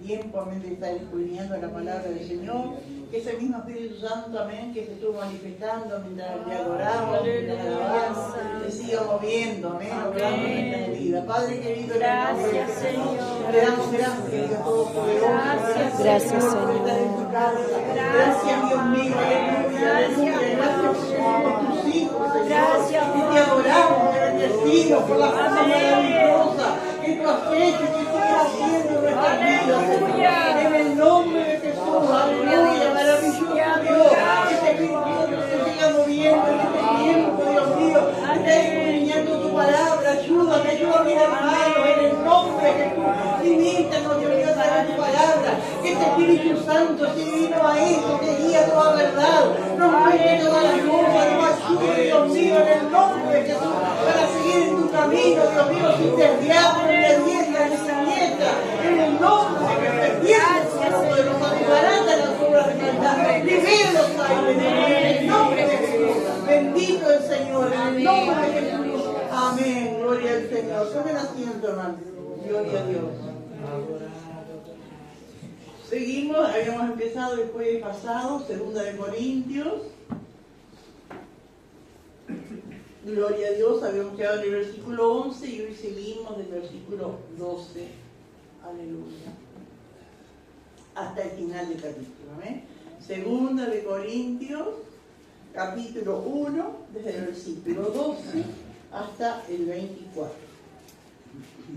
tiempo, amén, de estar escudriñando la palabra del Señor, que ese mismo Espíritu Santo, amén, que se estuvo manifestando mientras le adorábamos, mientras alabábamos, se siga moviendo, amén, obrando en nuestra vida. Padre querido, gracias, Señor. Le damos gracias, Dios Todopoderoso. Gracias, Señor, por estar en tu casa. Gracias, Dios mío, aleluya, aleluya. Gracias por tus hijos, Señor. Gracias, Y te adoramos, te bendecimos por la cosa maravillosa que tú has hecho y que sigues haciendo en nuestras vidas, Señor. En el nombre de Jesús, aleluya, maravilloso Dios. Que este Espíritu Santo se siga moviendo en este tiempo, Dios mío. Está escudriñando tu palabra, ayúdame, ayuda a mis hermanos, en el nombre de Jesús. Limítanos, Dios mío, a través de tu palabra. Que este Espíritu Santo, si vino a esto, que guía toda verdad, nos muestre todas las cosas, nos ayude, Dios mío, en el nombre de Jesús, para seguir en tu camino, Dios mío, sin desviarnos, ni de diestra, ni siniestra, en el nombre de Jesús. Espíritu de los ayudarán a las obras de maldad. Libéralos, Padre, en el nombre de Jesús. Bendito el Señor, en el nombre de Jesús. Amén. Gloria al Señor. Tomen asiento, hermano. Gloria a Dios. Seguimos, habíamos empezado el jueves pasado, 2 de Corintios. Gloria a Dios, habíamos quedado en el versículo 11 y hoy seguimos del versículo 12. Aleluya. Hasta el final del capítulo. ¿eh? 2 de Corintios, capítulo 1, desde el versículo 12 hasta el 24.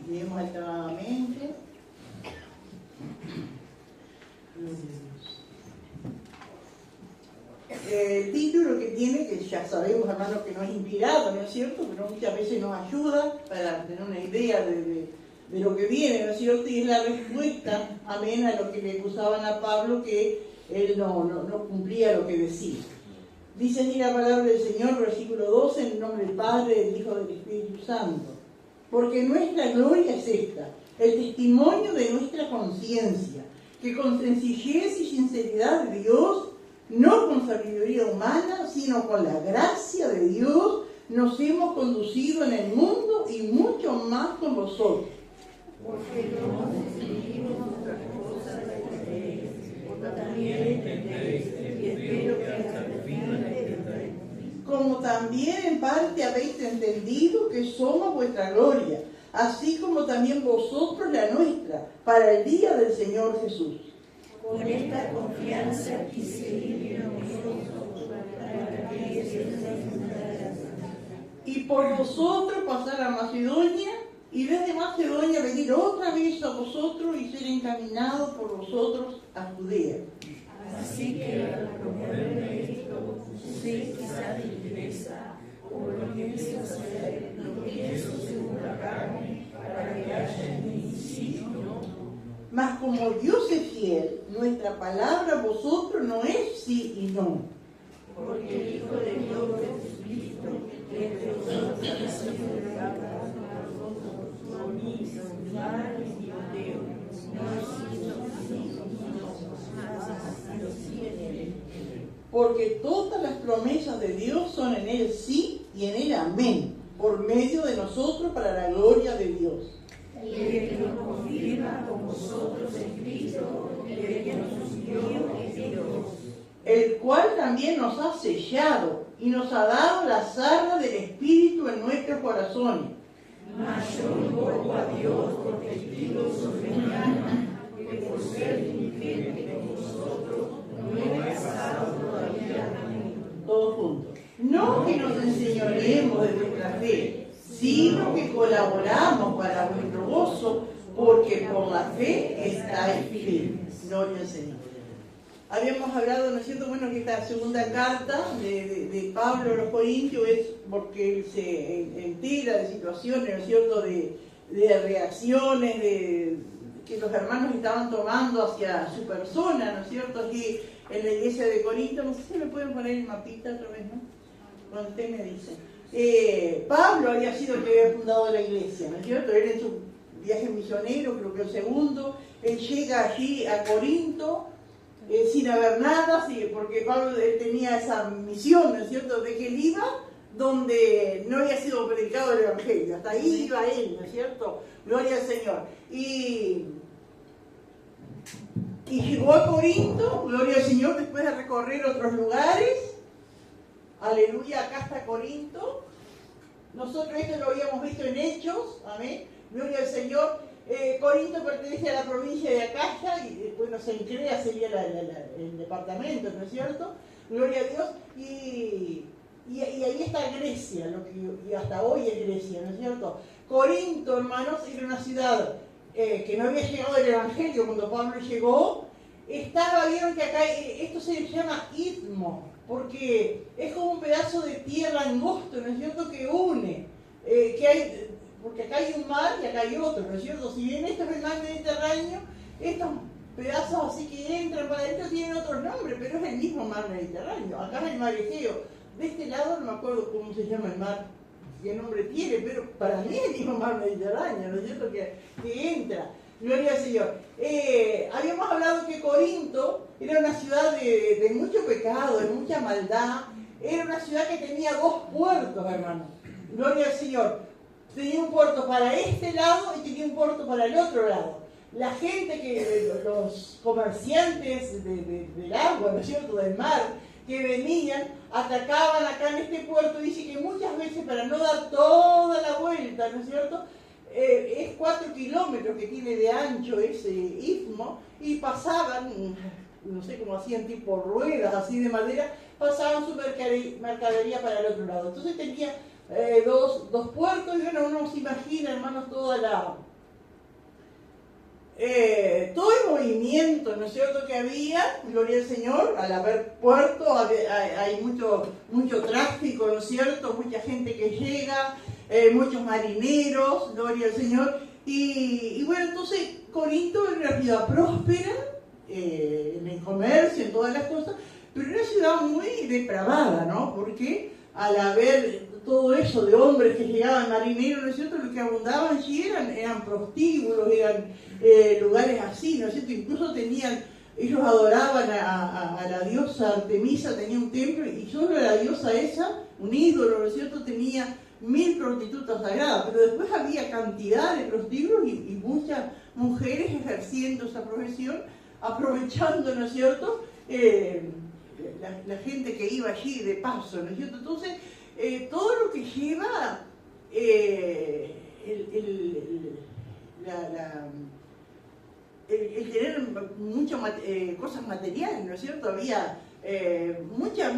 Leemos alternadamente. El título que tiene, que ya sabemos, hermanos, que no es inspirado, ¿no es cierto? Pero muchas veces nos ayuda para tener una idea de lo que viene, ¿no es cierto? Y es la respuesta, amén, a lo que le acusaban a Pablo, que él no cumplía lo que decía. Dice así la palabra del Señor, versículo 12, en el nombre del Padre, del Hijo y del Espíritu Santo. Porque nuestra gloria es esta, el testimonio de nuestra conciencia, que con sencillez y sinceridad de Dios, no con sabiduría humana, sino con la gracia de Dios, nos hemos conducido en el mundo y mucho más con vosotros. Porque no decidimos otra cosa de la que creéis, también entendéis, y espero que hasta el fin la entendáis. Como también en parte habéis entendido que somos vuestra gloria, así como también vosotros la nuestra, para el día del Señor Jesús. Con esta confianza quise ir a vosotros, para que y por vosotros pasar a Macedonia, y desde Macedonia venir otra vez a vosotros y ser encaminado por vosotros a Judea. Así que al proponerme esto, sé quizá de interesa, o lo pienso hacer, lo pienso según la carne, para que haya en mí sí o no. Mas como Dios es fiel, nuestra palabra a vosotros no es sí y no. Porque el Hijo de Dios Jesucristo, que entre vosotros ha sido revelado a vosotros, no a mí, Silvano y Timoteo, no ha sido sí y no, sino sí en él. Porque todas las promesas de Dios son en él sí y en él amén, por medio de nosotros para la gloria de Dios. Y el que nos confirma con vosotros en Cristo, y el que nos ungió es Dios, el cual también nos ha sellado y nos ha dado las arras del Espíritu en nuestros corazones. Mas yo invoco a Dios por testigo sobre mi alma, que por ser diligente con vosotros no he pasado todavía camino. Todos juntos. No que nos enseñoremos de nuestra fe, sino que colaboramos para vuestro gozo, porque por la fe estáis firmes. Gloria al Señor. Habíamos hablado, ¿no es cierto?, bueno, que esta segunda carta de Pablo a los Corintios es porque él se entera de situaciones, ¿no es cierto?, de reacciones que los hermanos estaban tomando hacia su persona, ¿no es cierto?, aquí en la iglesia de Corinto. No sé si me pueden poner el mapita otra vez, ¿no? Cuando usted me dice. Pablo había sido el que había fundado la iglesia, ¿no es cierto? Él en su viaje misionero, creo que el segundo, él llega allí a Corinto, sin haber nada, sí, porque Pablo tenía esa misión, ¿no es cierto?, de que él iba donde no había sido predicado el Evangelio, hasta ahí iba él, ¿no es cierto? Gloria al Señor. Y y llegó a Corinto, gloria al Señor, después de recorrer otros lugares. Aleluya, acá está Corinto. Nosotros esto lo habíamos visto en Hechos, amén, gloria al Señor. Corinto pertenece a la provincia de Acaya, y bueno, Cencrea sería el departamento, ¿no es cierto? Gloria a Dios. Y ahí está Grecia, y hasta hoy es Grecia, ¿no es cierto? Corinto, hermanos, era una ciudad que no había llegado el Evangelio cuando Pablo llegó. Vieron que acá, esto se llama istmo, porque es como un pedazo de tierra angosto, ¿no es cierto?, que une, porque acá hay un mar y acá hay otro, ¿no es cierto? Si bien esto es el mar Mediterráneo, estos pedazos así que entran para adentro tienen otros nombres, pero es el mismo mar Mediterráneo. Acá es el mar Egeo. De este lado no me acuerdo cómo se llama el mar, qué nombre tiene, pero para mí es el mismo mar Mediterráneo, ¿no es cierto?, que entra. Gloria al Señor. Habíamos hablado que Corinto era una ciudad de mucho pecado, de mucha maldad. Era una ciudad que tenía 2 puertos, hermano. Gloria al Señor. Tenía un puerto para este lado y tenía un puerto para el otro lado. La gente, los comerciantes del agua, ¿no es cierto?, del mar, que venían, atacaban acá en este puerto. Dice que muchas veces, para no dar toda la vuelta, ¿no es cierto?, es 4 kilómetros que tiene de ancho ese istmo, y pasaban, no sé cómo hacían, tipo ruedas así de madera, pasaban su mercadería para el otro lado. Entonces tenía dos puertos, y bueno, uno se imagina, hermanos, todo el movimiento, ¿no es cierto?, que había, gloria al Señor. Al haber puerto hay mucho tráfico, ¿no es cierto?, mucha gente que llega, muchos marineros, gloria al Señor. Y bueno, entonces Corinto era una ciudad próspera, en el comercio, en todas las cosas, pero era una ciudad muy depravada, ¿no? Porque al haber todo eso de hombres que llegaban, marineros, ¿no es cierto?, lo que abundaban allí eran prostíbulos, eran lugares así, ¿no es cierto? Incluso ellos adoraban a la diosa Artemisa, tenía un templo, y solo la diosa esa, un ídolo, ¿no es cierto?, tenía 1000 prostitutas sagradas, pero después había cantidad de prostíbulos y muchas mujeres ejerciendo esa profesión, aprovechando, ¿no es cierto?, la gente que iba allí de paso, ¿no es cierto? Entonces, todo lo que lleva el tener muchas cosas materiales, ¿no es cierto? Había mucha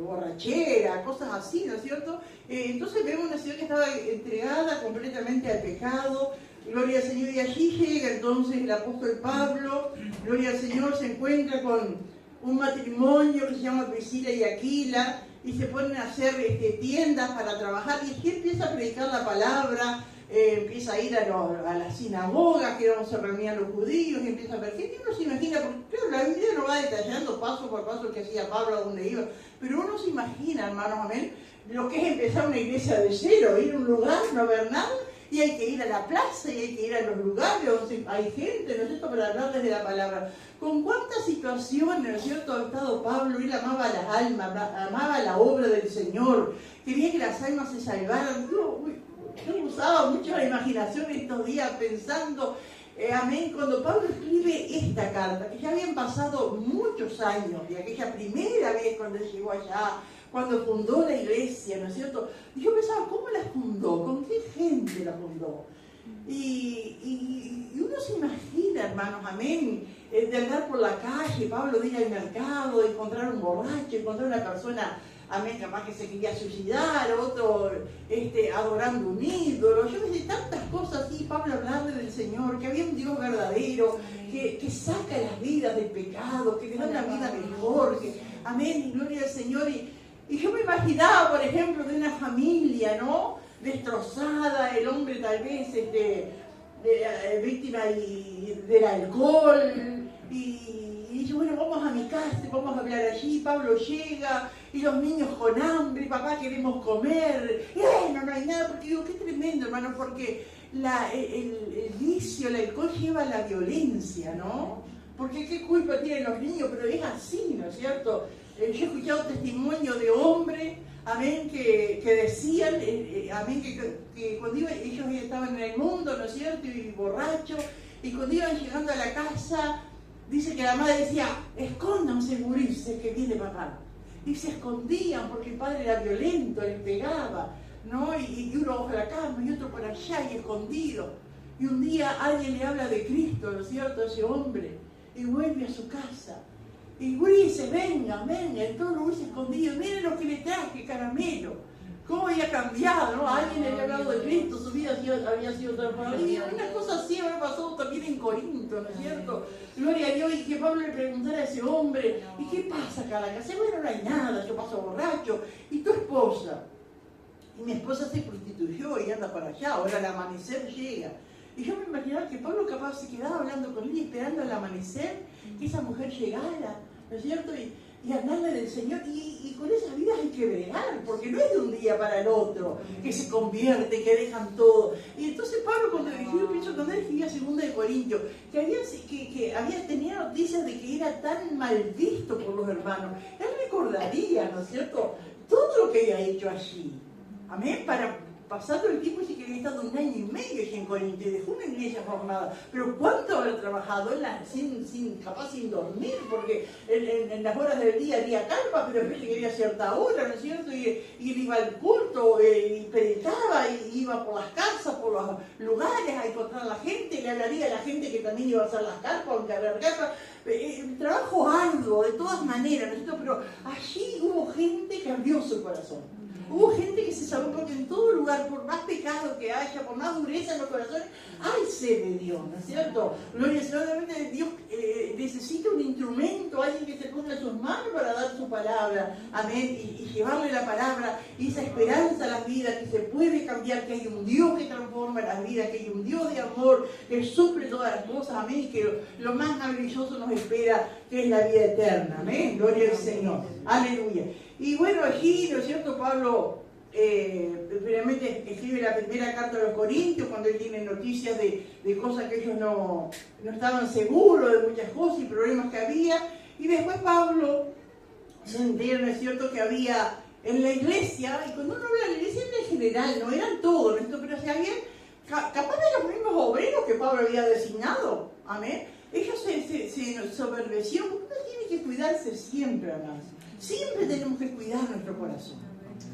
borrachera, cosas así, ¿no es cierto? Entonces vemos una ciudad que estaba entregada completamente al pecado. Gloria al Señor. Y allí llega entonces el apóstol Pablo, gloria al Señor, se encuentra con un matrimonio que se llama Priscila y Aquila, y se ponen a hacer tiendas para trabajar, y aquí empieza a predicar la palabra, empieza a ir a las sinagogas, que donde se reunían los judíos, y empieza a ver gente. Uno se imagina, porque claro, la Biblia no va detallando paso por paso que hacía Pablo, a dónde iba, pero uno se imagina, hermanos, amén, lo que es empezar una iglesia de cero, ir a un lugar, no ver nada, y hay que ir a la plaza, y hay que ir a los lugares donde hay gente, ¿no es cierto?, para hablarles de la palabra. ¿Con cuántas situaciones, ¿no es cierto?, ha estado Pablo? Él amaba las almas, amaba la obra del Señor, quería que las almas se salvaran. Yo usaba mucho la imaginación estos días pensando, amén, cuando Pablo escribe esta carta, que ya habían pasado muchos años de aquella primera vez cuando él llegó allá, cuando fundó la iglesia, ¿no es cierto? Y yo pensaba, ¿cómo la fundó? ¿Con qué gente la fundó? Y uno se imagina, hermanos, amén, de andar por la calle, Pablo de ir al mercado, de encontrar un borracho, encontrar una persona, amén, capaz que se quería suicidar, otro adorando un ídolo. Yo me sé tantas cosas así, Pablo hablando del Señor, que había un Dios verdadero, que saca las vidas del pecado, que le da una vida mejor, amén, gloria al Señor. Y yo me imaginaba, por ejemplo, de una familia, ¿no?, destrozada, el hombre tal vez víctima del alcohol, y yo, bueno, vamos a mi casa, vamos a hablar allí. Pablo llega, y los niños con hambre, papá, queremos comer, y bueno, no hay nada, porque digo, qué tremendo, hermano, porque el vicio, el alcohol lleva a la violencia, ¿no? Porque qué culpa tienen los niños, pero es así, ¿no es cierto? Yo he escuchado testimonio de hombres, amén, que decían, amén, que cuando ellos estaban en el mundo, ¿no es cierto?, y borrachos, Y cuando iban llegando a la casa, dice que la madre decía, escóndanse, gurises, que viene papá. Y se escondían porque el padre era violento, les pegaba, ¿no? Y uno bajo la cama y otro por allá y escondido. Y un día alguien le habla de Cristo, ¿no es cierto?, a ese hombre, y vuelve a su casa. Y gurises, vengan, y todos los gurises escondidos, miren lo que le traje, caramelo. Cómo había cambiado, ¿no? Alguien le había hablado de Cristo, su vida había sido transformada. Y una cosa así había pasado también en Corinto, ¿no es cierto? Gloria a Dios, y que Pablo le preguntara a ese hombre, ¿y qué pasa acá en la casa? Bueno, no hay nada, yo paso borracho. ¿Y tu esposa? Y mi esposa se prostituyó y anda para allá, ahora al amanecer llega. Y yo me imaginaba que Pablo capaz se quedaba hablando con él, esperando al amanecer, que esa mujer llegara, ¿no es cierto? Y hablarle del Señor, y con esas vidas hay que bregar, porque no es de un día para el otro, que se convierte, que dejan todo. Y entonces Pablo, cuando yo pienso cuando él escribía 2 de Corintios, que había tenido noticias de que era tan mal visto por los hermanos, él recordaría, ¿no es cierto?, todo lo que había hecho allí. Amén, pasando el tiempo, sí que había estado 1 año y medio allí en Corinto, y dejó una iglesia formada. Pero ¿cuánto habrá trabajado? Capaz sin dormir, porque en las horas del día había calma, pero él quería cierta hora, ¿no es cierto? Y él iba al culto, y predicaba, y iba por las casas, por los lugares, a encontrar a la gente, le hablaría a la gente que también iba a hacer las carpas, aunque había carpas. Trabajo arduo, de todas maneras, ¿no es cierto? Pero allí hubo gente que abrió su corazón. Hubo gente que se salvó, porque en todo lugar, por más pecado que haya, por más dureza en los corazones, hay sed de Dios, ¿no es cierto? Gloria al Señor, Dios necesita un instrumento, alguien que se ponga en sus manos para dar su palabra, amén, y llevarle la palabra, y esa esperanza a las vidas, que se puede cambiar, que hay un Dios que transforma las vidas, que hay un Dios de amor, que suple todas las cosas, amén, y que lo más maravilloso nos espera, que es la vida eterna, amén, gloria al Señor, aleluya. Y bueno, allí, ¿no es cierto?, Pablo primeramente escribe la primera carta a los Corintios, cuando él tiene noticias de cosas que ellos no estaban seguros, de muchas cosas y problemas que había. Y después Pablo se entera, ¿no es cierto?, que había en la iglesia, y cuando uno habla de la iglesia en general, no eran todos, ¿no? Pero si había, capaz de los mismos obreros que Pablo había designado, amén, ellos se soberbecieron, porque uno tiene que cuidarse siempre, además. Siempre tenemos que cuidar nuestro corazón.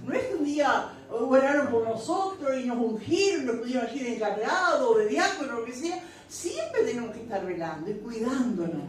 No es que un día oraron por nosotros y nos ungieron, nos pusieron allí de encargado, de diácono, lo que sea. Siempre tenemos que estar velando y cuidándonos.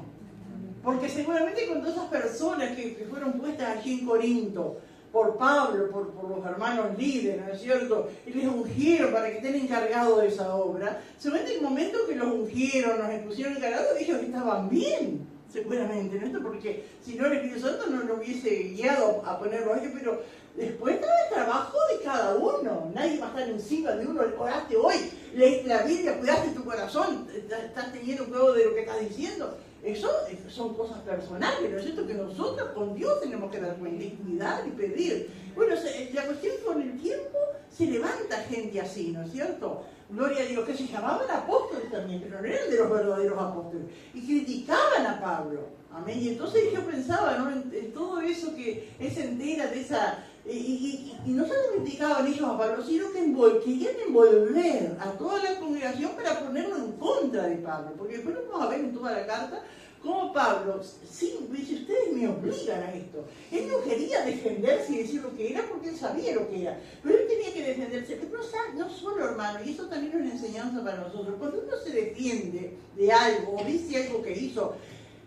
Porque seguramente con todas esas personas que fueron puestas allí en Corinto, por Pablo, por los hermanos líderes, ¿no es cierto?, y les ungieron para que estén encargados de esa obra, seguramente en el momento que los ungieron, nos pusieron encargados, ellos estaban bien. Seguramente, ¿no? Porque si no el Espíritu Santo no lo hubiese guiado a ponerlo a ellos, pero después está el trabajo de cada uno. Nadie va a estar encima de uno. Oraste hoy, leíste la Biblia, cuidaste tu corazón, estás teniendo cuidado de lo que estás diciendo. Eso son cosas personales, ¿no es cierto?, que nosotros con Dios tenemos que dar cuenta y cuidar y pedir. Bueno, la cuestión con el tiempo se levanta gente así, ¿no es cierto? Gloria a Dios, que se llamaban apóstoles también, pero no eran de los verdaderos apóstoles. Y criticaban a Pablo. Amén. Y entonces yo pensaba, ¿no?, en todo eso que él se entera de esa... Y no solo criticaban ellos a Pablo, sino que querían envolver a toda la congregación para ponerlo en contra de Pablo. Porque después vamos a ver en toda la carta cómo Pablo, sí, dice, ustedes me obligan a esto. Él no quería defenderse y decir lo que era porque él sabía lo que era. Pero él tenía que defenderse. Pero no solo, hermano, y eso también es una enseñanza para nosotros. Cuando uno se defiende de algo o dice algo que hizo,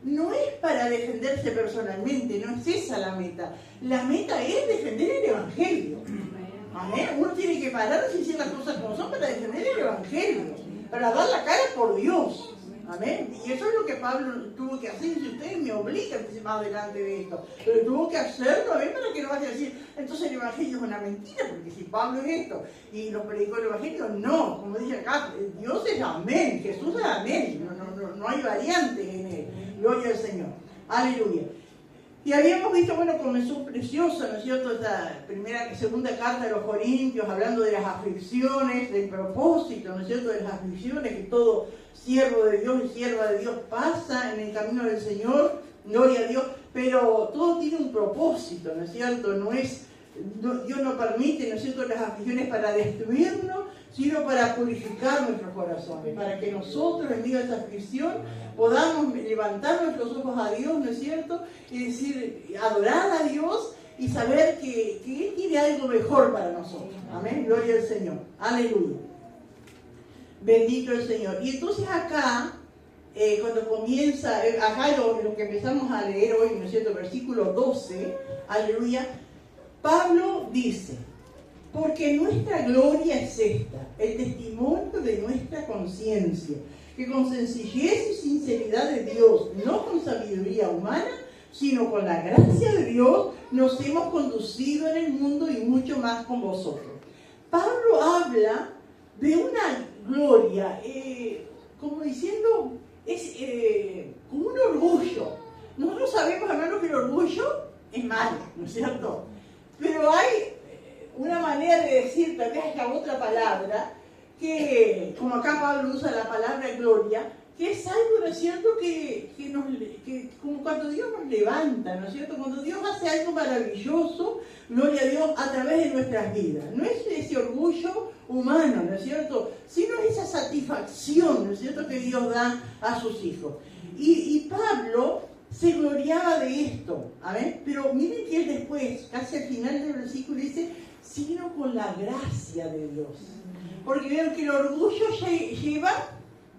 no es para defenderse personalmente, no es esa la meta. La meta es defender el Evangelio. ¿Amén? Uno tiene que pararse y decir las cosas como son para defender el Evangelio, para dar la cara por Dios. Amén. Y eso es lo que Pablo tuvo que hacer. Si ustedes me obligan más adelante de esto, pero tuvo que hacerlo, amén, para que no vaya a decir, entonces el Evangelio es una mentira, porque si Pablo es esto y nos predicó el Evangelio, no, como dice acá, Dios es amén, Jesús es amén, no hay variantes en él. Gloria al Señor. Aleluya. Y habíamos visto, bueno, comenzó preciosa, ¿no es cierto?, esta segunda carta de los Corintios, hablando de las aflicciones, del propósito, ¿no es cierto?, de las aflicciones, que todo siervo de Dios y sierva de Dios pasa en el camino del Señor, gloria a Dios, pero todo tiene un propósito, ¿no es cierto?, no es Dios no permite, ¿no es cierto?, las aflicciones para destruirnos, sino para purificar nuestros corazones, para que nosotros en medio de esa aflicción podamos levantar nuestros ojos a Dios, ¿no es cierto?, y decir, adorar a Dios y saber que Él tiene algo mejor para nosotros. Amén, gloria al Señor, aleluya. Bendito el Señor. Y entonces acá, cuando comienza, acá lo que empezamos a leer hoy, ¿no es cierto?, versículo 12, aleluya, Pablo dice, porque nuestra gloria es esta, el testimonio de nuestra conciencia, que con sencillez y sinceridad de Dios, no con sabiduría humana, sino con la gracia de Dios, nos hemos conducido en el mundo y mucho más con vosotros. Pablo habla de una gloria, como diciendo, es como un orgullo. Nosotros sabemos, hermanos, que el orgullo es malo, ¿no es cierto? Pero hay una manera de decir, tal vez haya otra palabra, que, como acá Pablo usa la palabra gloria, que es algo, ¿no es cierto?, que como cuando Dios nos levanta, ¿no es cierto?, cuando Dios hace algo maravilloso, gloria a Dios, a través de nuestras vidas. No es ese orgullo humano, ¿no es cierto?, sino esa satisfacción, ¿no es cierto?, que Dios da a sus hijos. Y Pablo se gloriaba de esto, ¿amén? Pero miren que él después, casi al final del versículo, dice, sino con la gracia de Dios. Porque vieron que el orgullo lleva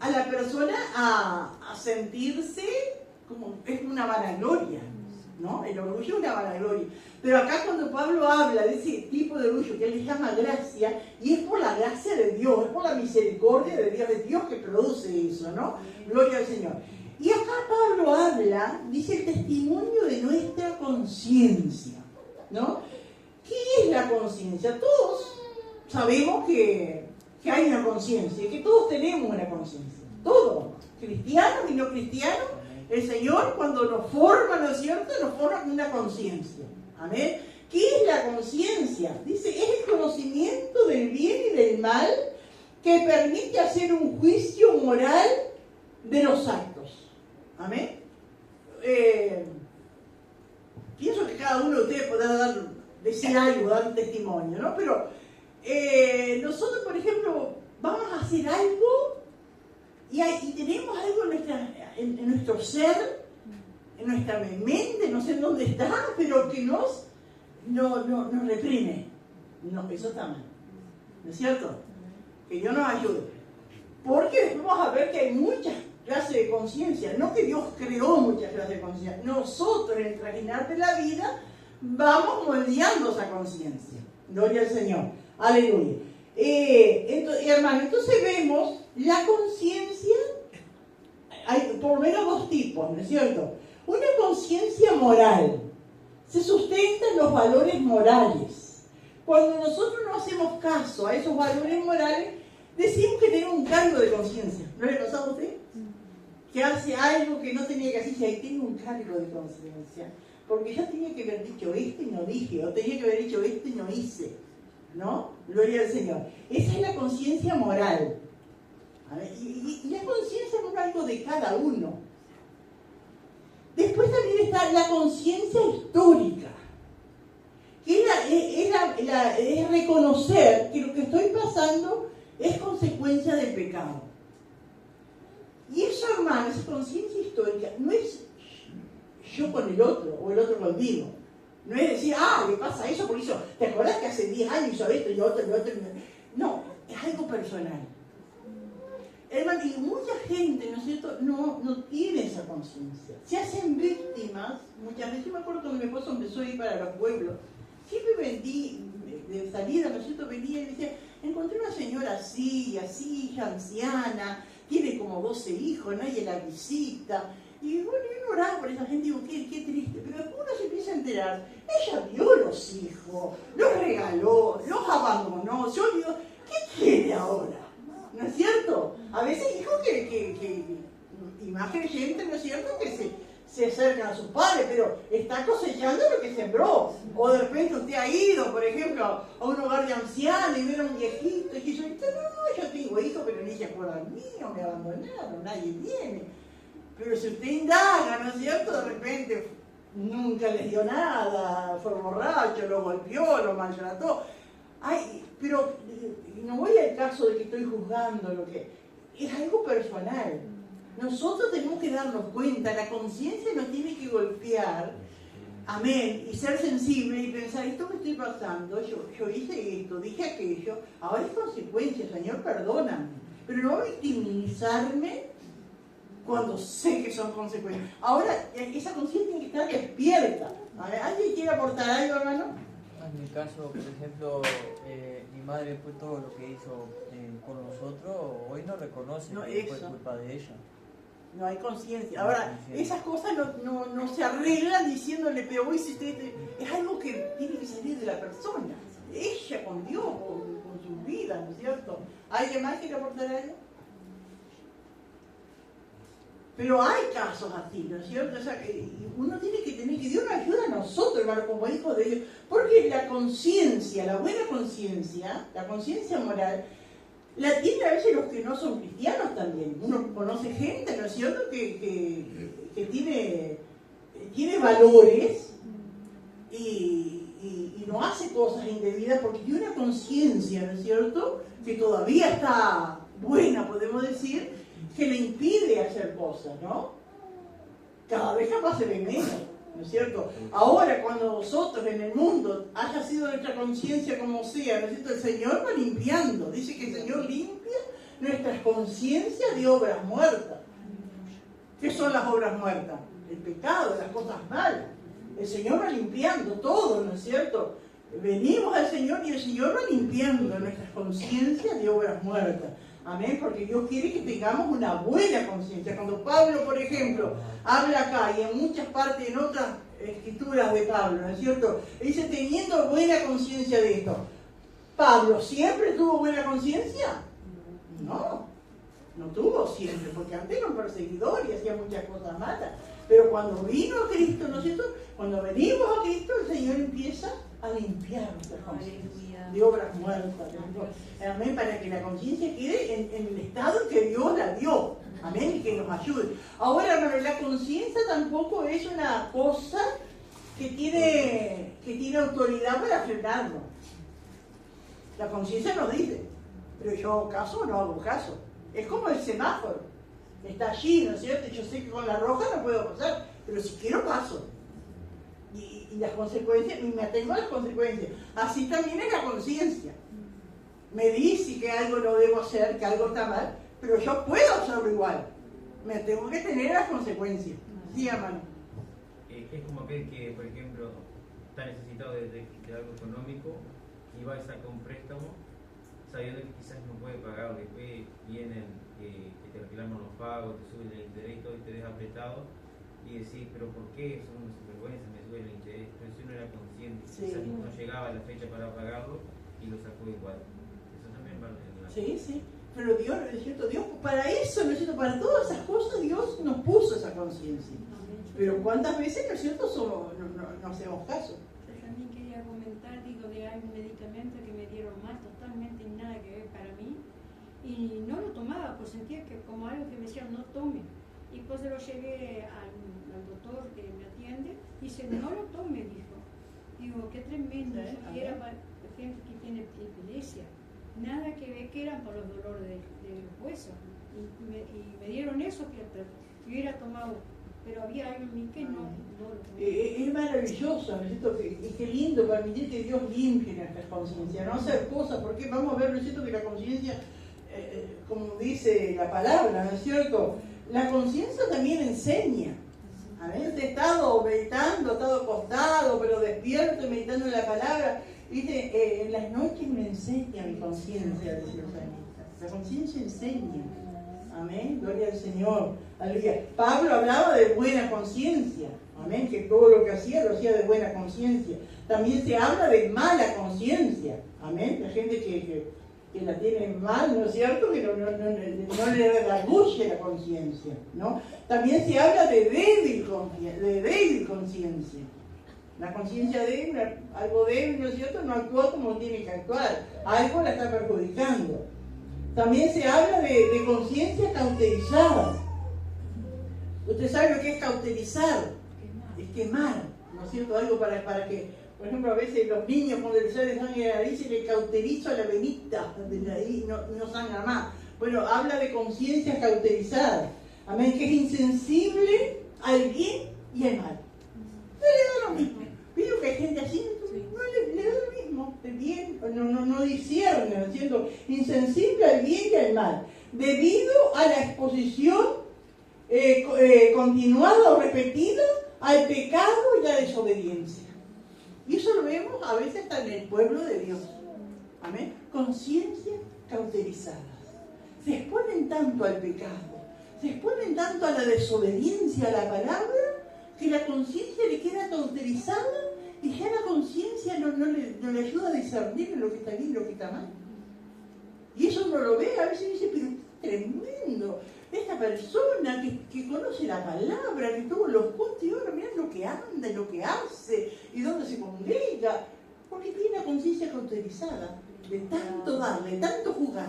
a la persona a sentirse como es una vanagloria, ¿no? El orgullo es una vanagloria. Pero acá cuando Pablo habla de ese tipo de orgullo que él le llama gracia, y es por la gracia de Dios, es por la misericordia de Dios que produce eso, ¿no? Gloria al Señor. Y acá Pablo habla, dice el testimonio de nuestra conciencia, ¿no? ¿Qué es la conciencia? Todos sabemos que hay una conciencia, que todos tenemos una conciencia, todos, cristianos y no cristianos. El Señor cuando nos forma, ¿no es cierto?, nos forma con una conciencia, amén. ¿Qué es la conciencia? Dice, es el conocimiento del bien y del mal que permite hacer un juicio moral de los actos, amén. Pienso que cada uno de ustedes podrá decir algo, dar un testimonio, ¿no? Pero nosotros, por ejemplo, vamos a hacer algo y tenemos algo en nuestro ser, en nuestra mente, no sé en dónde está, pero que nos reprime. No, eso está mal, ¿no es cierto? Que Dios nos ayude. Porque después vamos a ver que hay muchas clases de conciencia, no que Dios creó muchas clases de conciencia. Nosotros, en el trajinar de la vida, vamos moldeando esa conciencia. Gloria al Señor. Aleluya. Hermano, entonces vemos la conciencia, hay por lo menos dos tipos, ¿no es cierto? Una conciencia moral, se sustenta en los valores morales. Cuando nosotros no hacemos caso a esos valores morales, decimos que tenemos un cargo de conciencia. ¿No le pasó a usted? Que hace algo que no tenía que hacer, y ahí tengo un cargo de conciencia. Porque yo tenía que haber dicho esto y no dije, o tenía que haber dicho esto y no hice, ¿no? Gloria al Señor. Esa es la conciencia moral. Y la conciencia no es algo de cada uno. Después también está la conciencia histórica, que es reconocer que lo que estoy pasando es consecuencia del pecado. Y eso, hermano, esa conciencia histórica, no es yo con el otro, o el otro conmigo. No es decir, le pasa eso, porque eso, ¿te acuerdas que hace 10 años hizo esto y otro? No, es algo personal. Hermano, y mucha gente, ¿no es cierto?, no tiene esa conciencia. Se hacen víctimas, muchas veces. Yo me acuerdo cuando mi esposo empezó a ir para los pueblos, siempre vendí, de salida, ¿no es cierto?, venía y decía, encontré una señora así, ya anciana, tiene como 12 hijos, nadie la visita. Y bueno, yo oraba por esa gente y digo, qué triste. Pero después uno se empieza a enterar, ella vio los hijos, los regaló, los abandonó, se olvidó. ¿Qué quiere ahora? ¿No es cierto? A veces hijos que y más creyentes, ¿no es cierto?, que se acercan a sus padres, pero está cosechando lo que sembró. O de repente usted ha ido, por ejemplo, a un hogar de ancianos y ve a un viejito y dice, no, yo tengo hijos, pero ni se acuerdan mío, me abandonaron, nadie viene. Pero si usted indaga, ¿no es cierto?, de repente nunca les dio nada, fue borracho, lo golpeó, lo maltrató. Ay, pero no voy al caso de que estoy juzgando lo que... Es algo personal. Nosotros tenemos que darnos cuenta, la conciencia nos tiene que golpear, amén, y ser sensible y pensar, esto que estoy pasando, yo hice esto, dije aquello, ahora hay consecuencias, Señor, perdóname. Pero no victimizarme cuando sé que son consecuencias. Ahora, esa conciencia tiene que estar despierta. ¿Alguien quiere aportar algo, hermano? En mi caso, por ejemplo, mi madre fue todo lo que hizo con nosotros, hoy no reconoce que fue culpa de ella. No hay conciencia. Ahora, esas cosas no se arreglan diciéndole, pero vos hiciste esto. Es algo que tiene que salir de la persona. Ella con Dios, con su vida, ¿no es cierto? ¿Alguien más quiere aportar algo? Pero hay casos así, ¿no es cierto? O sea, que uno tiene que tener, que Dios nos ayuda a nosotros, hermano, como hijos de Dios. Porque la conciencia, la buena conciencia, la conciencia moral, la tienen a veces los que no son cristianos también. Uno conoce gente, ¿no es cierto?, que tiene valores y no hace cosas indebidas porque tiene una conciencia, ¿no es cierto?, que todavía está buena, podemos decir, que le impide hacer cosas, ¿no? Cada vez capaz se ve menos, ¿no es cierto? Ahora, cuando vosotros en el mundo haya sido nuestra conciencia como sea, ¿no es cierto?, el Señor va limpiando. Dice que el Señor limpia nuestras conciencias de obras muertas. ¿Qué son las obras muertas? El pecado, las cosas malas. El Señor va limpiando todo, ¿no es cierto? Venimos al Señor y el Señor va limpiando nuestras conciencias de obras muertas. Amén, porque Dios quiere que tengamos una buena conciencia. Cuando Pablo, por ejemplo, habla acá y en muchas partes, en otras escrituras de Pablo, ¿no es cierto?, dice, teniendo buena conciencia de esto. ¿Pablo siempre tuvo buena conciencia? No tuvo siempre, porque antes era un perseguidor y hacía muchas cosas malas. Pero cuando vino a Cristo, ¿no es cierto?, cuando venimos a Cristo, el Señor empieza a limpiar nuestras conciencias de obras muertas. Amén, para que la conciencia quede en el estado en que Dios la dio. Amén, y que nos ayude. Ahora, hermano, la conciencia tampoco es una cosa que tiene autoridad para frenarnos. La conciencia nos dice, pero yo hago caso o no hago caso. Es como el semáforo. Está allí, ¿no es cierto? Yo sé que con la roja no puedo pasar, pero si quiero paso. Y las consecuencias, y me atengo a las consecuencias. Así también es la conciencia. Me dice que algo no debo hacer, que algo está mal, pero yo puedo hacerlo igual. Me tengo que tener las consecuencias. Sí, hermano. Es como aquel que, por ejemplo, está necesitado de algo económico y va y saca un préstamo sabiendo que quizás no puede pagar. Después vienen que te reclaman los pagos, te suben el interés y todo y te ves apretado y decís, pero ¿por qué? Son unas sinvergüenzas, me sube el interés. Pero si uno era consciente, quizás no llegaba la fecha para pagarlo y lo sacó igual. Eso también vale la... Sí. Pero Dios, ¿no es cierto? Dios, para eso, ¿no es cierto?, para todas esas cosas Dios nos puso esa conciencia. Pero ¿cuántas veces, ¿no es cierto?, no hacemos caso? Yo también quería comentar, de hay un medicamento que me dieron mal, totalmente nada que ver para mí, y no lo tomaba, pues sentía que como algo que me decían, no tome. Y pues lo llevé al doctor que me atiende, y dice, no lo tome, dijo. Digo, qué tremendo, y era para gente que tiene epilepsia. Nada que ver, que eran por los dolores de los huesos. Y me dieron eso que yo hubiera tomado, pero había algo en mí que no lo tomé. Es maravilloso, ¿no es cierto? Y qué lindo permitir que Dios limpie nuestras conciencias, no hacer cosas, porque vamos a ver, ¿no es cierto?, que la conciencia, como dice la palabra, ¿no es cierto?, la conciencia también enseña. A veces he estado meditando, he estado acostado, pero despierto y meditando en la palabra. Viste, en las noches me enseña mi conciencia, dice los salmistas. La conciencia enseña. Amén, gloria al Señor. Aleluya. Pablo hablaba de buena conciencia. Amén, que todo lo que hacía lo hacía de buena conciencia. También se habla de mala conciencia. Amén, la gente que la tiene mal, ¿no es cierto?, que no le redarguye la conciencia, ¿no? También se habla de débil conciencia. La conciencia débil, algo débil, ¿no es cierto?, no actúa como tiene que actuar. Algo la está perjudicando. También se habla de conciencia cauterizada. ¿Usted sabe lo que es cauterizar? es quemar, ¿no es cierto? Algo para que, por ejemplo, a veces los niños cuando les sale sangre de la nariz se le cauteriza la venita de la nariz, no sangra más. Bueno, habla de conciencia cauterizada, amén, que es insensible al bien y al mal. No le da lo mismo. Veo que hay gente así, no le da lo mismo, el bien, no discierne, ¿no es cierto? Insensible al bien y al mal, debido a la exposición continuada o repetida al pecado y la desobediencia. Y eso lo vemos a veces hasta en el pueblo de Dios. Amén. Conciencia cauterizada. Se exponen tanto al pecado, se exponen tanto a la desobediencia a la palabra, que la conciencia le queda cauterizada y ya la conciencia no le ayuda a discernir lo que está bien y lo que está mal. Y eso uno lo ve, a veces dice, pero tremendo, esta persona que conoce la palabra, que tuvo los puntos y ahora mirá lo que anda y lo que hace y dónde se congrega, porque tiene la conciencia cauterizada de tanto darle, tanto jugar,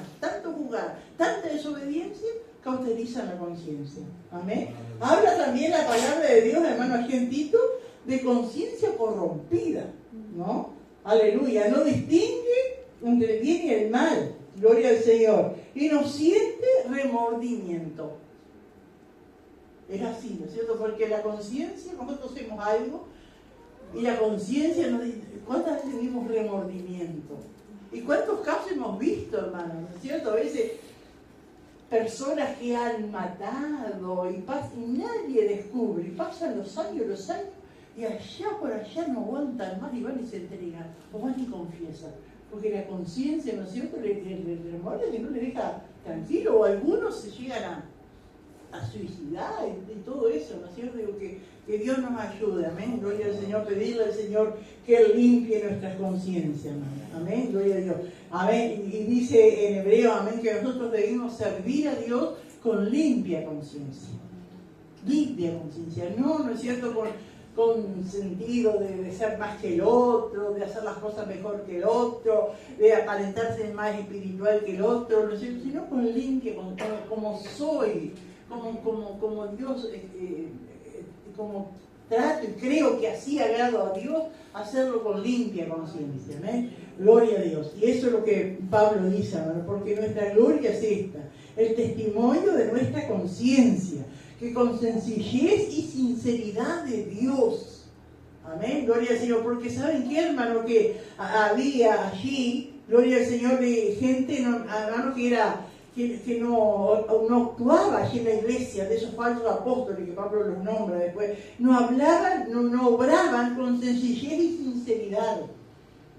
tanta desobediencia, cauteriza la conciencia. Amén. Habla también la palabra de Dios, hermano, aquí en Tito, de conciencia corrompida, ¿no? Aleluya, no distingue entre el bien y el mal. Gloria al Señor. Y no siente remordimiento. Es así, ¿no es cierto? Porque la conciencia, nosotros hacemos algo y la conciencia nos dice, ¿cuántas veces tenemos remordimiento? ¿Y cuántos casos hemos visto, hermano? ¿No es cierto? A veces personas que han matado y nadie descubre, y pasan los años, y allá por allá no aguantan más y van y se entregan, o van y confiesan. Porque la conciencia, ¿no es cierto?, le remorde que no le deja tranquilo, o algunos se llegan a suicidar y todo eso, ¿no es cierto? Digo que Dios nos ayude, amén, gloria al Señor, pedirle al Señor que Él limpie nuestras conciencias, amén, gloria a Dios, amén, y dice en hebreo, amén, que nosotros debemos servir a Dios con limpia conciencia, no es cierto, con sentido de ser más que el otro, de hacer las cosas mejor que el otro, de aparentarse más espiritual que el otro, no sé, sino con limpia, como soy, como Dios, como trato y creo que así agrado a Dios, hacerlo con limpia conciencia, ¿eh? Gloria a Dios. Y eso es lo que Pablo dice, ¿no? Porque nuestra gloria es esta, el testimonio de nuestra conciencia, que con sencillez y sinceridad de Dios, amén, gloria al Señor, porque ¿saben qué, hermano? Que había allí, gloria al Señor, de gente, hermano, que no actuaba allí en la iglesia, de esos falsos apóstoles que Pablo los nombra después, no hablaban, no obraban con sencillez y sinceridad.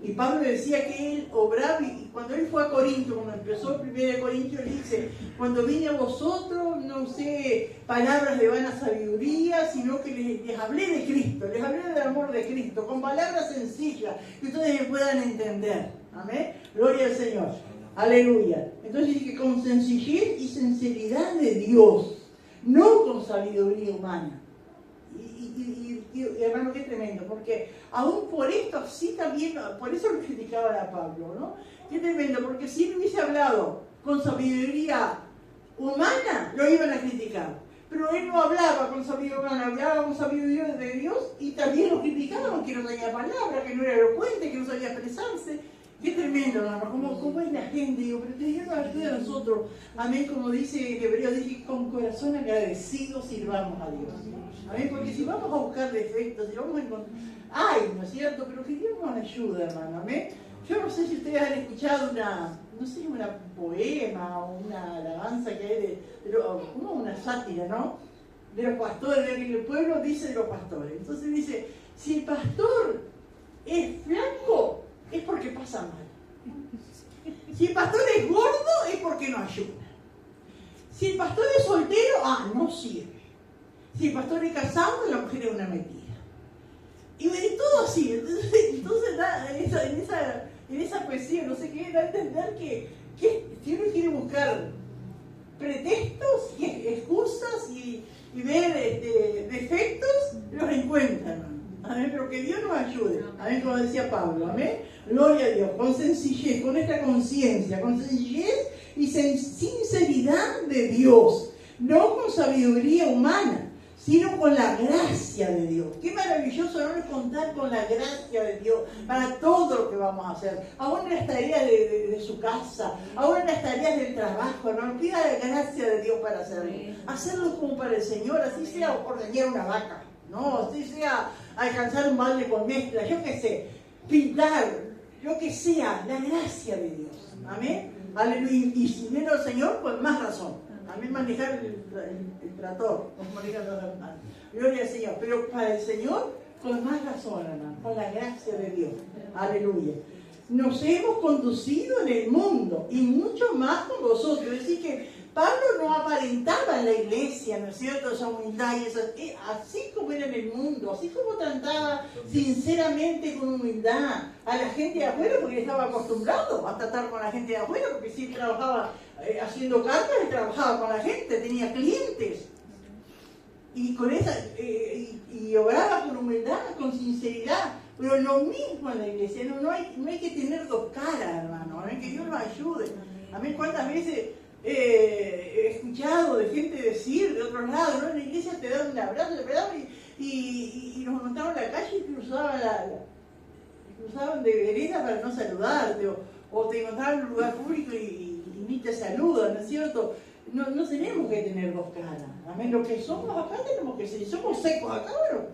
Y Pablo decía que él obraba, y cuando él fue a Corinto, cuando empezó el 1 Corintios, dice, cuando vine a vosotros no usé palabras de vana sabiduría, sino que les hablé de Cristo, les hablé del amor de Cristo, con palabras sencillas, que ustedes me puedan entender. Amén. Gloria al Señor. Aleluya. Entonces dice que con sencillez y sinceridad de Dios, no con sabiduría humana. Y hermano, qué tremendo, porque aún por esto, así también, por eso lo criticaban a Pablo, ¿no? Qué tremendo, porque si él hubiese hablado con sabiduría humana, lo iban a criticar. Pero él no hablaba con sabiduría humana, hablaba con sabiduría de Dios y también lo criticaban, que no tenía palabra, que no era elocuente, que no sabía expresarse. Qué tremendo, hermano, ¿cómo es la gente? Digo, pero Dios nos ayuda a nosotros. Amén, como dice en Hebreo, dice, con corazón agradecido sirvamos a Dios. Amén, porque si vamos a buscar defectos, si vamos a encontrar... ¡Ay! ¿No es cierto? Pero que Dios nos ayude, hermano. Amén. Yo no sé si ustedes han escuchado una poema o una alabanza que hay como una sátira, ¿no? De los pastores, de que el pueblo dice de los pastores. Entonces dice, si el pastor es flaco, es porque pasa mal. Si el pastor es gordo, es porque no ayuda. Si el pastor es soltero, no sirve. Si el pastor es casado, la mujer es una mentira. Y todo así. Entonces en esa poesía, no sé qué, da a entender que si uno quiere buscar pretextos y excusas y ver defectos, los encuentran. Amén, pero que Dios nos ayude. Amén, como decía Pablo. Amén. Gloria a Dios. Con sencillez, con esta conciencia, con sencillez y sinceridad de Dios. No con sabiduría humana, sino con la gracia de Dios. Qué maravilloso no contar con la gracia de Dios para todo lo que vamos a hacer, aún en las tareas de su casa, aún en las tareas del trabajo, no pida la gracia de Dios para hacerlo como para el Señor, así sea ordeñar una vaca, no, así sea alcanzar un balde con mezcla, yo qué sé, pintar, lo que sea, la gracia de Dios, amén, aleluya, y si viene el Señor, pues más razón. A mí manejar el tractor, como manejan los hermanos. Gloria al Señor. Pero para el Señor, con más razón, hermano, con la gracia de Dios. Aleluya. Nos hemos conducido en el mundo y mucho más con vosotros. Es decir, que Pablo no aparentaba en la iglesia, ¿no es cierto? Esa humildad y esa, así como era en el mundo, así como trataba sinceramente con humildad a la gente de afuera, porque él estaba acostumbrado a tratar con la gente de afuera, porque si trabajaba haciendo cartas, él trabajaba con la gente, tenía clientes. Y con esa, y obraba con humildad, con sinceridad. Pero lo mismo en la iglesia, no hay que tener dos caras, hermano, que Dios nos ayude. A mí cuántas veces he escuchado de gente decir de otros lados, ¿no? En la iglesia te dan un abrazo, y nos montaban en la calle y cruzaban de vereda para no saludarte, o te encontraban en un lugar público y ni te saludan, ¿no es cierto? No tenemos que tener dos caras. Amén. Lo que somos acá tenemos que ser. Si somos secos acá, bueno,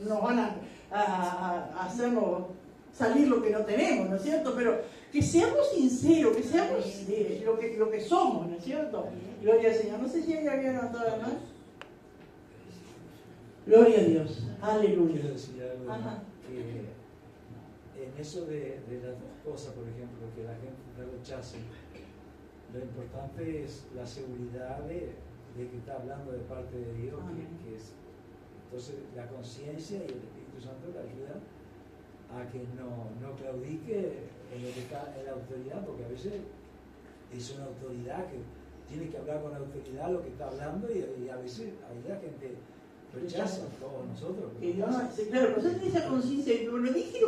nos van a hacernos salir lo que no tenemos, ¿no es cierto? Pero que seamos sinceros, que seamos lo que somos, ¿no es cierto? Gloria al Señor. No sé si ella había notado más. Gloria a Dios. Aleluya. Quiero decir algo, Ajá. Que en eso de las dos cosas, por ejemplo, que la gente te rechace, lo importante es la seguridad de que está hablando de parte de Dios, que es. Entonces la conciencia y el Espíritu Santo le ayudan a que no claudique en lo que está en la autoridad, porque a veces es una autoridad que tiene que hablar con la autoridad lo que está hablando, y a veces ahí la gente rechaza, todos nosotros. Claro, pero yo tenía esa conciencia, pero dije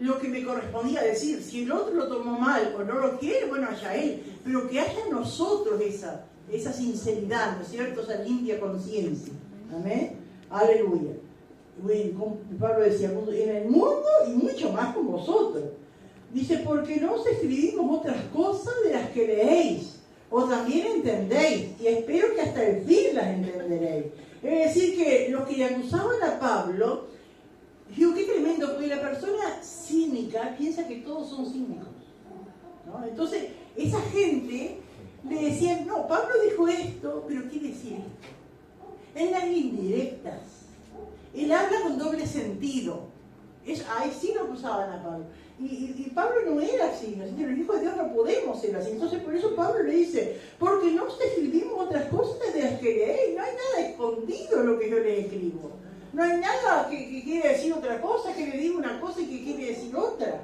lo que me correspondía decir. Si el otro lo tomó mal o no lo quiere, bueno, allá él, pero que haya en nosotros esa sinceridad, ¿no es cierto? Esa limpia conciencia. Amén. Aleluya. Bueno, como Pablo decía, en el mundo y mucho más con vosotros. Dice, porque no os escribimos otras cosas de las que leéis, o también entendéis, y espero que hasta el fin las entenderéis. Es decir, que los que le acusaban a Pablo, digo, qué tremendo, porque la persona cínica piensa que todos son cínicos, ¿no? Entonces, esa gente le decía, no, Pablo dijo esto, pero quiere decir esto. Él habla indirectas. Él habla con doble sentido. Ahí sí lo acusaban a Pablo. Y Pablo no era así. El Hijo de Dios no podemos ser así. Entonces por eso Pablo le dice, porque no os escribimos otras cosas de las que leéis. No hay nada escondido en lo que yo le escribo. No hay nada que quiere decir otra cosa, que le diga una cosa y que quiere decir otra.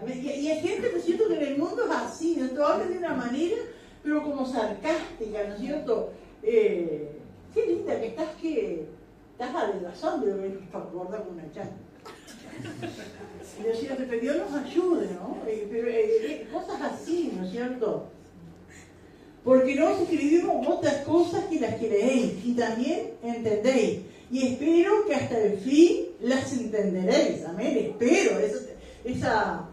Y hay gente, ¿no es cierto?, que en el mundo es así, ¿no? Todo habla de una manera, pero como sarcástica, ¿no es cierto? Qué linda que estás adelgazando, y ven para guardar con una chanta. Y decía, que Dios nos ayude, ¿no? Pero cosas así, ¿no es cierto? Porque no os escribimos otras cosas que las que leéis, y también entendéis. Y espero que hasta el fin las entenderéis. Amén. Espero esa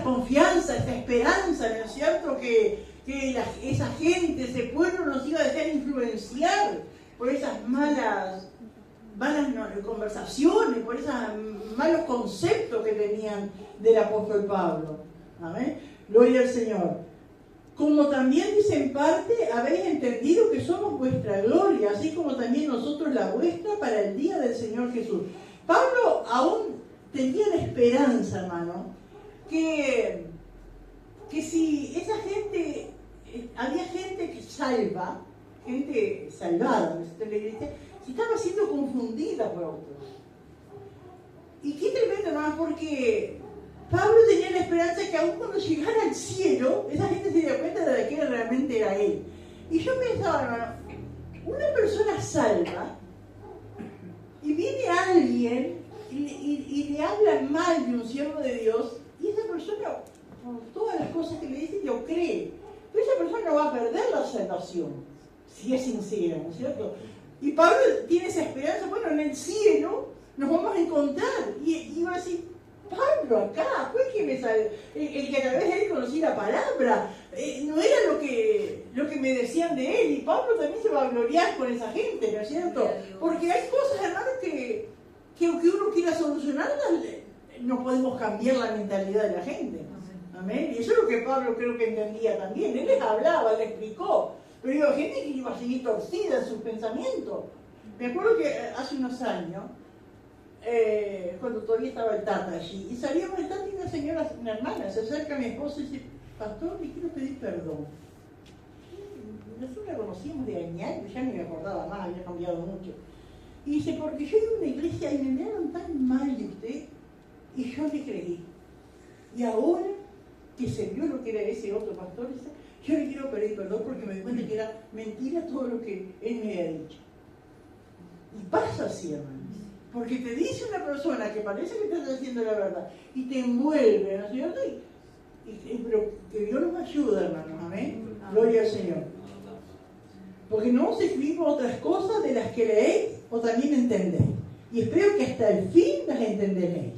confianza, esa esperanza, ¿no es cierto? Que esa gente, ese pueblo nos iba a dejar influenciar por esas malas conversaciones, por esos malos conceptos que tenían del apóstol Pablo. Amén. Gloria al Señor. Como también dice en parte, habéis entendido que somos vuestra gloria, así como también nosotros la vuestra para el día del Señor Jesús. Pablo aún tenía la esperanza, hermano, que si esa gente, había gente que salva, gente salvada, ¿no? La iglesia, si estaba siendo confundida por otros. Y qué tremendo, hermano, porque Pablo tenía la esperanza que aún cuando llegara al cielo, esa gente se diera cuenta de que realmente era él. Y yo pensaba, hermano, una persona salva, y viene alguien y le habla mal de un siervo de Dios, y esa persona, por todas las cosas que le dice, lo cree. Pero esa persona no va a perder la salvación, si es sincera, ¿no es cierto? Y Pablo tiene esa esperanza, bueno, en el cielo nos vamos a encontrar. Y iba a decir, Pablo acá, fue que me salió, el que a través de él conocí la palabra, no era lo que me decían de él, y Pablo también se va a gloriar con esa gente, ¿no es cierto? Porque hay cosas, hermanos, que aunque uno quiera solucionarlas, no podemos cambiar la mentalidad de la gente. Amén. Y eso es lo que Pablo creo que entendía también. Él les hablaba, les explicó, pero había gente que iba a seguir torcida en sus pensamientos. Me acuerdo que hace unos años, cuando todavía estaba el Tata allí, y salíamos del Tata y una señora, una hermana, se acerca a mi esposo y dice, pastor, le quiero pedir perdón. Nosotros la conocíamos de años, ya ni me acordaba más, había cambiado mucho. Y dice, porque yo iba a una iglesia y me miraron tan mal de usted, y yo le creí. Y ahora que se vio lo que era ese otro pastor, yo le quiero pedir perdón porque me di cuenta que era mentira todo lo que él me había dicho. Y pasa así, hermanos. Porque te dice una persona que parece que está diciendo la verdad y te envuelve, ¿no es cierto? Pero que Dios nos ayuda, hermanos, amén. Gloria al Señor. Porque no os escribo otras cosas de las que leéis o también entendéis. Y espero que hasta el fin las entenderéis.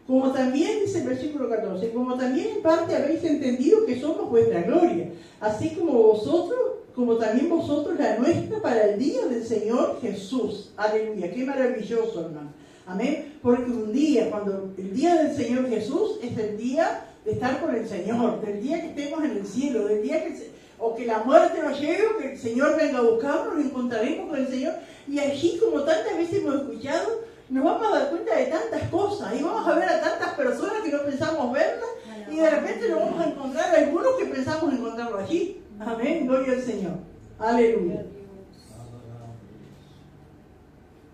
Como también dice el versículo 14, como también en parte habéis entendido que somos vuestra gloria, así como también vosotros la nuestra para el día del Señor Jesús. Aleluya, qué maravilloso, hermano. Amén. Porque un día, cuando el día del Señor Jesús es el día de estar con el Señor, del día que estemos en el cielo, del día que la muerte nos lleve o que el Señor venga a buscarnos, nos encontraremos con el Señor. Y allí, como tantas veces hemos escuchado, nos vamos a dar cuenta de tantas cosas y vamos a ver a tantas personas que no pensamos verlas y de repente nos vamos a encontrar a algunos que pensamos encontrarlo allí. Amén, gloria al Señor. Aleluya.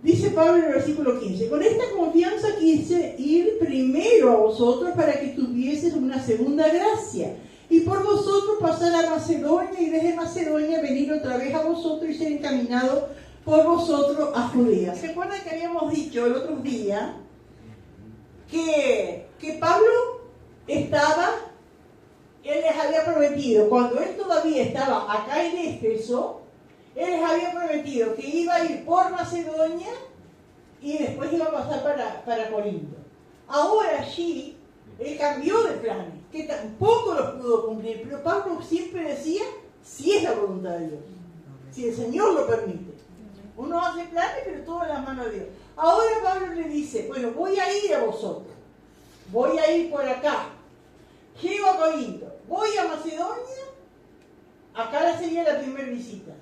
Dice Pablo en el versículo 15, con esta confianza quise ir primero a vosotros para que tuvieses una segunda gracia y por vosotros pasar a Macedonia y desde Macedonia venir otra vez a vosotros y ser encaminado por vosotros a Judea. ¿Se acuerdan que habíamos dicho el otro día que Pablo él les había prometido, cuando él todavía estaba acá en Éfeso, él les había prometido que iba a ir por Macedonia y después iba a pasar para Corinto. Ahora allí, él cambió de planes, que tampoco los pudo cumplir, pero Pablo siempre decía, si es la voluntad de Dios, si el Señor lo permite. Uno hace planes, pero todo en las manos de Dios. Ahora Pablo le dice, bueno, voy a ir a vosotros, voy a ir por acá, llego a Corinto, voy a Macedonia, acá sería la primera visita,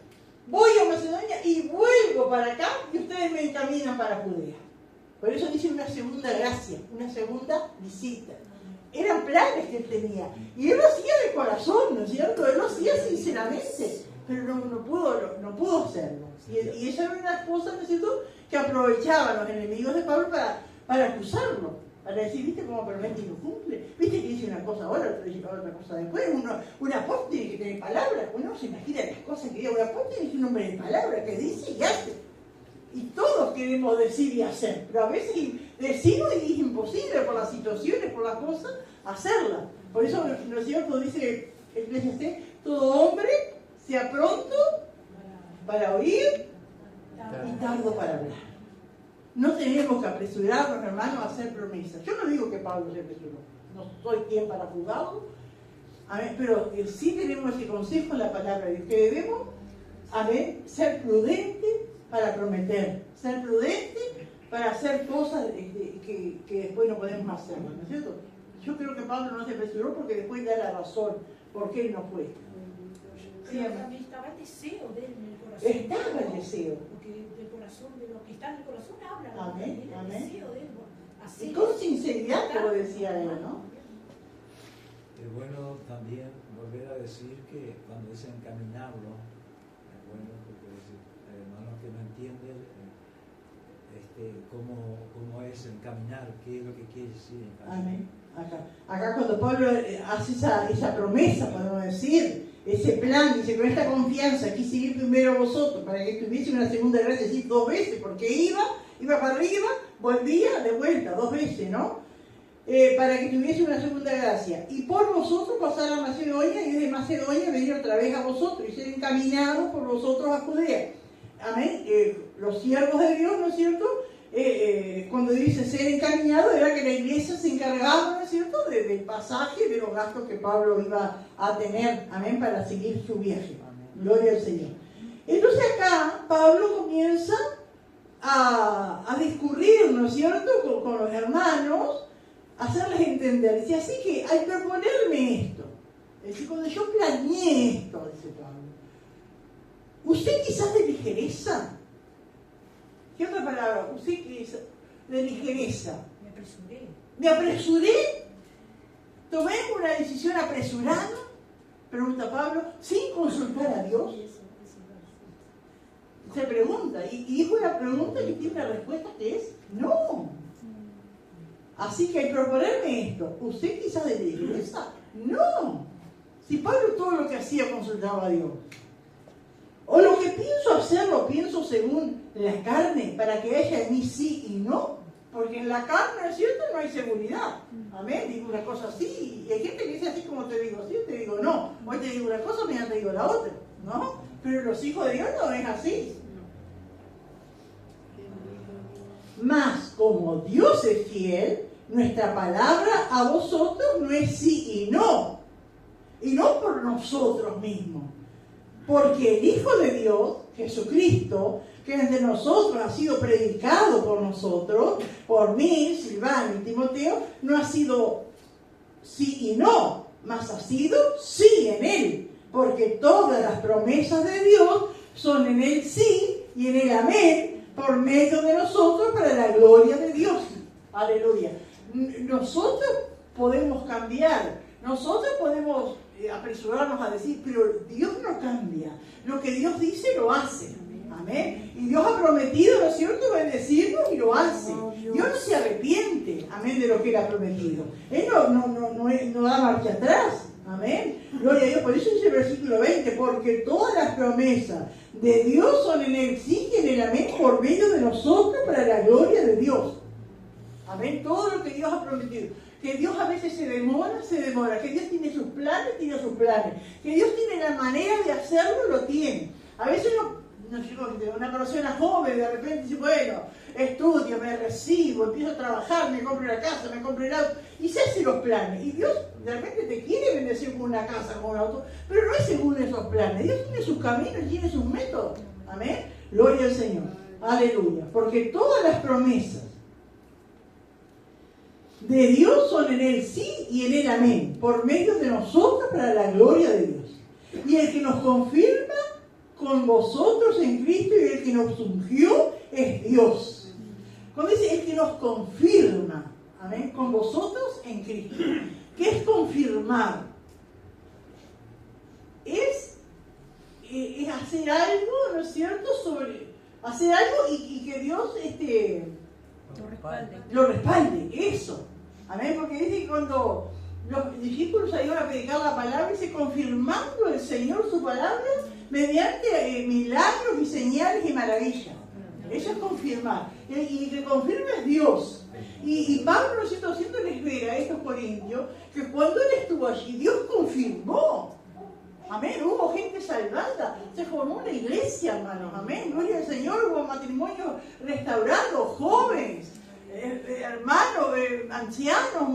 voy a Macedonia y vuelvo para acá y ustedes me encaminan para Judea. Por eso dice una segunda gracia, una segunda visita. Eran planes que él tenía. Y él lo hacía de corazón, ¿no es cierto? Él lo hacía sinceramente, pero no pudo hacerlo. Y esa era una de las cosas, ¿no es cierto?, que aprovechaban los enemigos de Pablo para acusarlo. Para decir, ¿viste cómo promete y no cumple? ¿Viste que dice una cosa ahora, otro dice otra cosa después? Un apóstol tiene que tener palabras. Uno se imagina las cosas que diga un apóstol, es un hombre de palabra que dice y hace. Y todos queremos decir y hacer, pero a veces decimos y es imposible por las situaciones, por las cosas, hacerlas. Por eso, ¿no es cierto?, dice Eclesiastés, todo hombre sea pronto para oír y tardo para hablar. No tenemos que apresurarnos, hermanos, a hacer promesas. Yo no digo que Pablo se apresuró, no soy quien para juzgarlo, pero sí tenemos ese consejo en la palabra de Dios, que debemos ser prudentes para prometer, ser prudentes para hacer cosas que después no podemos hacer, ¿no es cierto? Yo creo que Pablo no se apresuró porque después da la razón por qué él no fue. Pero también estaba el deseo de él en el corazón. Estaba el deseo. Porque del corazón, de lo que está en el corazón habla. Amén, el amén. deseo de él. Y con sinceridad, como decía él, ¿no? Es bueno también volver a decir que cuando es encaminarlo, es bueno porque hermanos que no entienden cómo es encaminar, qué es lo que quiere decir encaminar. Amén. Acá cuando Pablo hace esa promesa, podemos decir, ese plan, dice, con esta confianza quise ir primero a vosotros para que tuviese una segunda gracia, decir 2 veces, porque iba para arriba, volvía de vuelta 2 veces, ¿no? Para que tuviese una segunda gracia. Y por vosotros pasar a Macedonia y desde Macedonia venir otra vez a vosotros y ser encaminados por vosotros a Judea. amén, los siervos de Dios, ¿no es cierto? Cuando dice ser encaminado, era que la iglesia se encargaba, ¿no es cierto?, del pasaje, de los gastos que Pablo iba a tener, amén, para seguir su viaje. Gloria al Señor. Entonces acá Pablo comienza a discurrir, ¿no es cierto?, con los hermanos, hacerles entender. Dice, así que al proponerme esto, es decir, cuando yo planeé esto, dice Pablo, usted quizás de ligereza. ¿Qué otra palabra? Usted quizás de ligereza. Me apresuré. ¿Me apresuré? ¿Tomé una decisión apresurada? Pregunta Pablo, sin consultar a Dios. Se pregunta, y es una pregunta que tiene una respuesta que es no. Así que al proponerme esto, ¿usted quizás de ligereza? No. Si Pablo todo lo que hacía consultaba a Dios. O lo que pienso hacer, lo pienso según la carne, para que haya en mí sí y no. Porque en la carne, ¿es cierto?, no hay seguridad. Amén. Digo una cosa así, y hay gente que dice así como te digo sí, te digo no. Hoy te digo una cosa, mañana te digo la otra, ¿no? Pero los hijos de Dios no es así. Mas como Dios es fiel, nuestra palabra a vosotros no es sí y no. Y no por nosotros mismos. Porque el Hijo de Dios, Jesucristo, que entre nosotros ha sido predicado por nosotros, por mí, Silvano y Timoteo, no ha sido sí y no, mas ha sido sí en Él. Porque todas las promesas de Dios son en el sí y en el amén, por medio de nosotros, para la gloria de Dios. Aleluya. Nosotros podemos cambiar, nosotros podemos apresurarnos a decir, pero Dios no cambia. Lo que Dios dice lo hace. Amén. Y Dios ha prometido, ¿no es cierto?, bendecirnos y lo hace. Dios no se arrepiente, amén, de lo que Él ha prometido. Él no da marcha atrás. Amén. Gloria a Dios. Por eso dice el versículo 20, porque todas las promesas de Dios son en el sí y en el amén, por medio de nosotros, para la gloria de Dios. Amén. Todo lo que Dios ha prometido. Que Dios a veces se demora. Que Dios tiene sus planes. Que Dios tiene la manera de hacerlo, lo tiene. A veces una persona joven de repente dice, bueno, estudio, me recibo, empiezo a trabajar, me compro la casa, me compro el auto, y se hace los planes. Y Dios de repente te quiere bendecir con una casa, con un auto, pero no es según esos planes. Dios tiene sus caminos y tiene sus métodos. Amén. Gloria al Señor. Aleluya. Porque todas las promesas de Dios son en el sí y en el amén, por medio de nosotros, para la gloria de Dios. Y el que nos confirma con vosotros en Cristo, y el que nos ungió es Dios. Cuando dice el que nos confirma, amén, con vosotros en Cristo. ¿Qué es confirmar? Es hacer algo, ¿no es cierto?, hacer algo y que Dios lo respalde, eso. Amén, porque dice que cuando los discípulos iban a predicar la palabra, dice, confirmando el Señor su palabra mediante milagros y señales y maravillas. Eso es confirmar. Y que confirma es Dios. Y Pablo, ¿no es cierto?, haciéndoles ver a estos corintios que cuando él estuvo allí, Dios confirmó. Amén, hubo gente salvada, se formó una iglesia, hermanos. Amén, gloria al Señor, hubo matrimonios restaurados, jóvenes, hermanos, ancianos,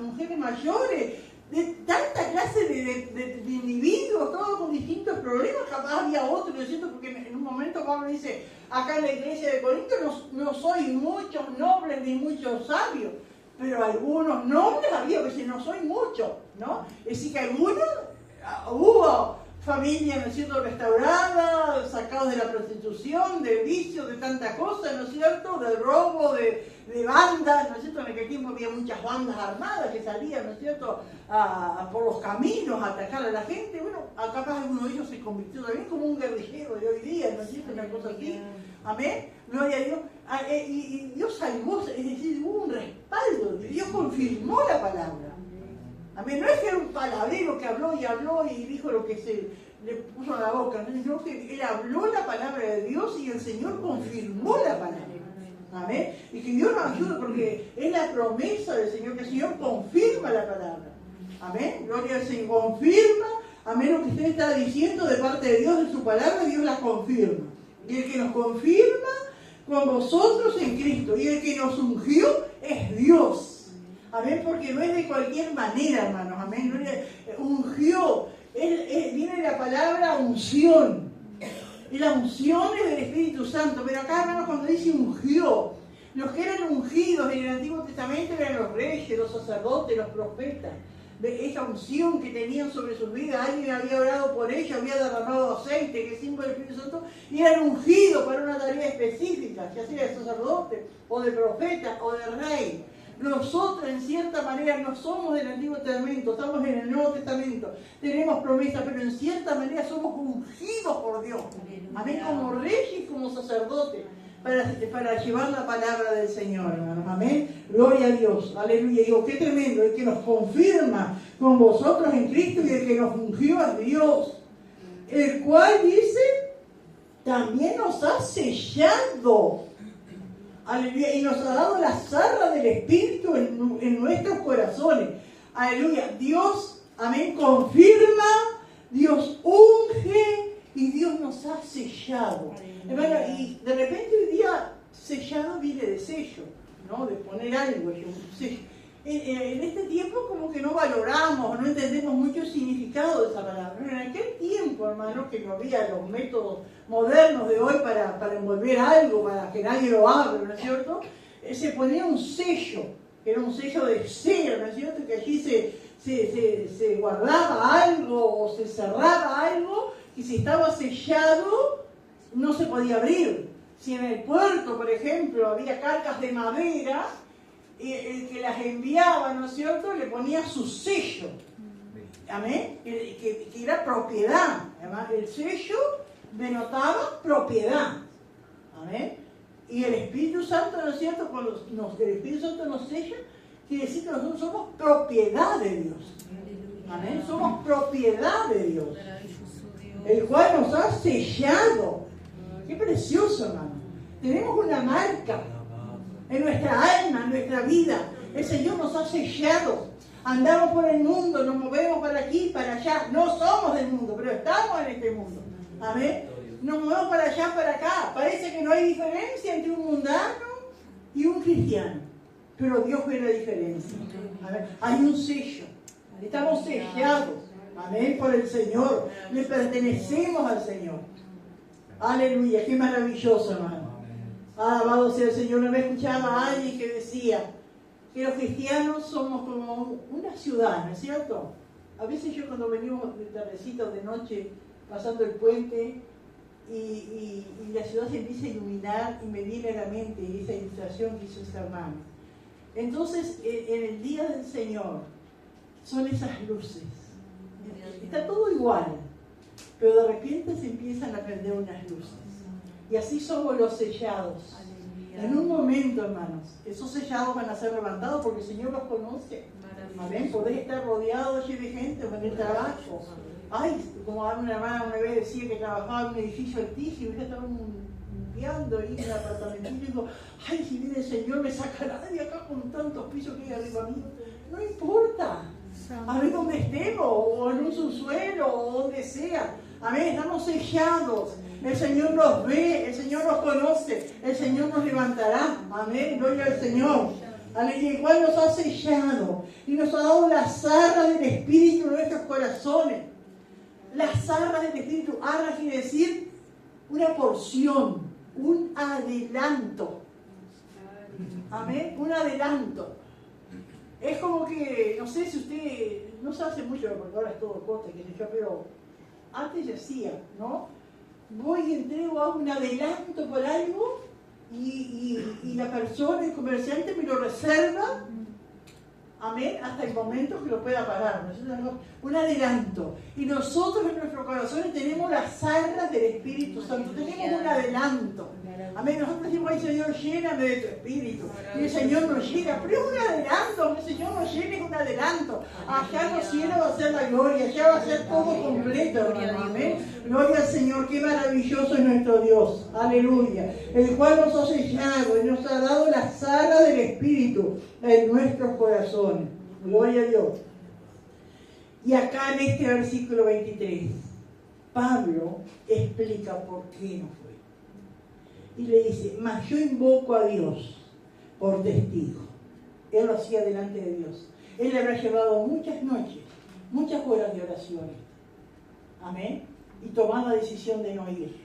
mujeres mayores, de tanta clase de individuos, todos con distintos problemas. Capaz había otros, ¿no es cierto?, porque en un momento Pablo dice, acá en la iglesia de Corinto no soy muchos nobles ni muchos sabios, pero algunos nobles había, que si no soy muchos, ¿no? Es decir, que algunos, hubo familias, ¿no es cierto?, restauradas, sacados de la prostitución, de vicios, de tanta cosa, ¿no es cierto?, del robo, de bandas, ¿no es cierto?, en aquel tiempo había muchas bandas armadas que salían, ¿no es cierto?, por los caminos a atacar a la gente. Bueno, capaz alguno de ellos se convirtió también como un guerrillero de hoy día, ¿no es cierto?, una cosa así. Amén, gloria a Dios. Y Dios salvó, es decir, hubo un respaldo, Dios confirmó la palabra. Amén, no es que era un palabrero que habló y dijo lo que se le puso a la boca, sino que él habló la palabra de Dios y el Señor confirmó la palabra. Amén, y que Dios nos ayude, porque es la promesa del Señor, que el Señor confirma la palabra. Amén, gloria al Señor, confirma, amén, lo que usted está diciendo de parte de Dios en su palabra, Dios la confirma. Y el que nos confirma con vosotros en Cristo. Y el que nos ungió es Dios. Amén, porque no es de cualquier manera, hermanos. Amén, no es, ungió. Viene la palabra unción. Y la unción es del Espíritu Santo. Pero acá, hermanos, cuando dice ungió, los que eran ungidos en el Antiguo Testamento eran los reyes, los sacerdotes, los profetas. Esa unción que tenían sobre sus vidas, alguien había orado por ella, había derramado aceite, que es símbolo del Espíritu Santo, y eran ungidos para una tarea específica, ya sea de sacerdote, o de profeta, o de rey. Nosotros, en cierta manera, no somos del Antiguo Testamento, estamos en el Nuevo Testamento, tenemos promesas, pero en cierta manera somos ungidos por Dios. Amén, como reyes y como sacerdotes, para llevar la palabra del Señor, hermanos. Amén. Gloria a Dios. Aleluya. Digo, qué tremendo. El que nos confirma con vosotros en Cristo y el que nos ungió es Dios. El cual dice, también nos ha sellado. Aleluya. Y nos ha dado las arras del Espíritu en nuestros corazones. Aleluya. Dios, amén, confirma, Dios unge y Dios nos ha sellado. Hermano, y de repente hoy día sellado viene de sello, ¿no? De poner algo, un sello. En este tiempo como que no valoramos, no entendemos mucho el significado de esa palabra. Pero en aquel tiempo, hermano, que no había los métodos modernos de hoy para envolver algo, para que nadie lo abra, ¿no es cierto? Se ponía un sello, que era un sello de cera, ¿no es cierto? Que allí se guardaba algo o se cerraba algo, y si estaba sellado no se podía abrir. Si en el puerto, por ejemplo, había cargas de madera, el que las enviaba, ¿no es cierto?, le ponía su sello. Amén. Que era propiedad. Además, el sello denotaba propiedad. Amén. Y el Espíritu Santo, ¿no es cierto?, cuando el Espíritu Santo nos sella, quiere decir que nosotros somos propiedad de Dios. Amén. Somos propiedad de Dios, el cual nos ha sellado. Qué precioso, hermano. Tenemos una marca en nuestra alma, en nuestra vida. El Señor nos ha sellado. Andamos por el mundo, nos movemos para aquí, para allá. No somos del mundo, pero estamos en este mundo. Amén. Nos movemos para allá, para acá. Parece que no hay diferencia entre un mundano y un cristiano. Pero Dios ve la diferencia. Amén. Hay un sello. Estamos sellados. Amén, por el Señor. Le pertenecemos al Señor. Aleluya, qué maravilloso, hermano. Alabado sea el Señor. Una vez escuchaba a alguien que decía que los cristianos somos como una ciudad, ¿no es cierto? A veces yo cuando venimos de tardecita o de noche pasando el puente y la ciudad se empieza a iluminar y me viene a la mente esa ilustración que hizo este hermano. Entonces, en el día del Señor son esas luces. Está todo igual, pero de repente se empiezan a prender unas luces. Y así somos los sellados. En un momento, hermanos, esos sellados van a ser levantados porque el Señor los conoce. Amén. Podés estar rodeado de gente en el trabajo. Ay, como una hermana una vez decía que trabajaba en un edificio altísimo y ya estaba limpiando ahí en el apartamentito y digo, ay, si viene el Señor me sacará de acá con tantos pisos que hay arriba mío. No importa. A ver dónde estemos, o en un subsuelo, o donde sea. Amén, estamos sellados. El Señor nos ve, el Señor nos conoce, el Señor nos levantará. Amén, gloria al Señor. Aleluya, el cual nos ha sellado y nos ha dado las arras del Espíritu en nuestros corazones. Las arras del Espíritu, arras quiere decir una porción, un adelanto. Amén, un adelanto. Es como que, no sé si usted, no se hace mucho porque ahora es todo coste, qué sé yo, pero antes se hacía, ¿no? Voy y entrego, hago un adelanto por algo y la persona, el comerciante me lo reserva, amén, hasta el momento que lo pueda pagar, ¿no? Un adelanto. Y nosotros en nuestros corazones tenemos las arras del Espíritu Santo, tenemos un adelanto. Amén, nosotros decimos, ay Señor, lléname de tu Espíritu. Y el Señor nos llena, pero es un adelanto, el Señor nos llena, es un adelanto. Allá en los cielos va a ser la gloria, allá va a ser todo completo, hermano. Amén. Gloria al Señor, qué maravilloso es nuestro Dios. Aleluya. El cual nos ha sellado y nos ha dado las arras del Espíritu en nuestros corazones. Gloria a Dios. Y acá en este versículo 23, Pablo explica por qué no fue. y le dice, mas yo invoco a Dios por testigo. Él lo hacía delante de Dios. Él le habrá llevado muchas noches, muchas horas de oraciones. Amén. Y tomaba la decisión de no ir.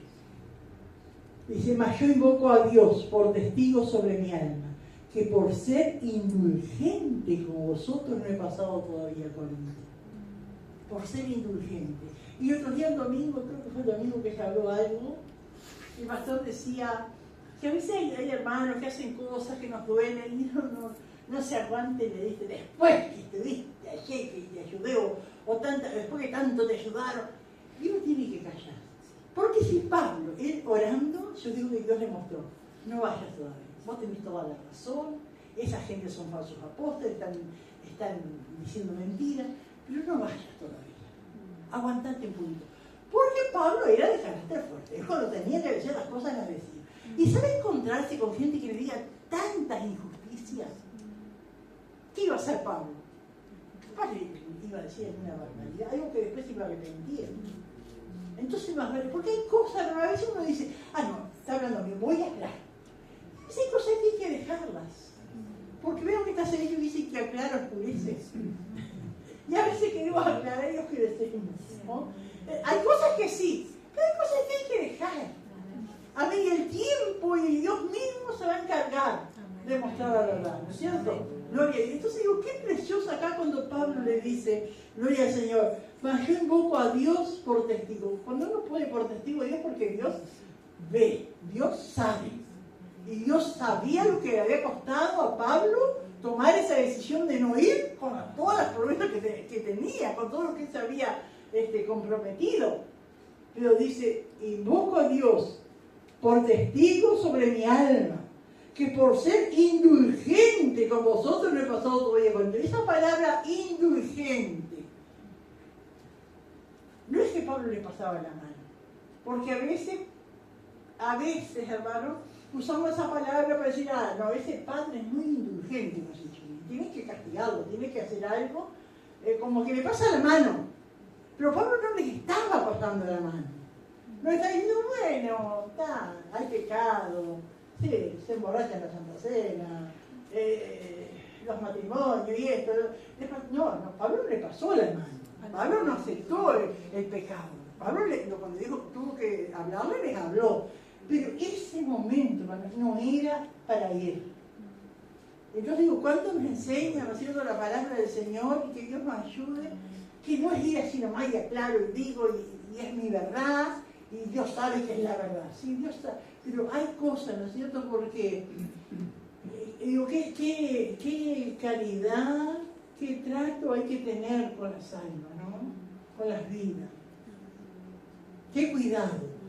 Dice, mas yo invoco a Dios por testigo sobre mi alma, que por ser indulgente con vosotros no he pasado todavía con él. Por ser indulgente. Y otro día, el domingo, creo que fue el domingo que se habló algo, el pastor decía que a veces hay hermanos que hacen cosas que nos duelen y no se aguanten, le dice, después que estuviste allí, que te ayudé, después que tanto te ayudaron, y uno tiene que callar. Porque si Pablo, él orando, yo digo que Dios le mostró, no vayas todavía, vos tenés toda la razón, esa gente son falsos apóstoles, están diciendo mentiras, pero no vayas todavía, aguantate un poquito. Porque Pablo era de carácter fuerte, él cuando tenía que decir las cosas las decía. Y sabe encontrarse con gente que le diga tantas injusticias. ¿Qué iba a hacer Pablo? Capaz iba a decir alguna barbaridad, algo que después iba a arrepentir. Entonces, más vale, porque hay cosas, a veces uno dice, no, está hablando mío, voy a aclarar. Hay cosas que hay que dejarlas. Porque veo que estás en ello y dice que aclara oscurece. Y a veces queremos aclarar y oscurecemos, ¿no? Hay cosas que sí, pero hay cosas que hay que dejar. A mí el tiempo y Dios mismo se va a encargar de mostrar la verdad, ¿no es cierto? Gloria. Entonces digo, qué precioso acá cuando Pablo le dice, gloria al Señor, mas yo invoco a Dios por testigo. Cuando uno pone por testigo a Dios, porque Dios ve, Dios sabe. Y Dios sabía lo que le había costado a Pablo tomar esa decisión de no ir con todas las promesas que tenía, con todo lo que él se había comprometido. Pero dice, invoco a Dios por testigo sobre mi alma, que por ser indulgente con vosotros no he pasado todavía con él. Esa palabra indulgente, no es que Pablo le pasaba la mano, porque a veces, hermano, usamos esa palabra para decir, no, ese padre es muy indulgente, tienes que castigarlo, tienes que hacer algo, como que le pasa la mano. Pero Pablo no le estaba pasando la mano. No está diciendo, bueno, hay pecado, sí, se emborracha en la Santa Cena, los matrimonios y esto. No, Pablo le pasó la mano. Pablo no aceptó el pecado. Pablo, cuando dijo tuvo que hablarle, les habló. Pero ese momento, hermanos, no era para ir. Entonces digo, ¿cuánto nos enseña, ¿no es cierto?, la palabra del Señor y que Dios nos ayude? Que no es ir así nomás y aclaro y digo y es mi verdad y Dios sabe que es la verdad. Sí, Dios sabe. Pero hay cosas, ¿no es cierto? Porque digo, qué caridad, qué trato hay que tener con las almas, ¿no? Con las vidas. Qué cuidado.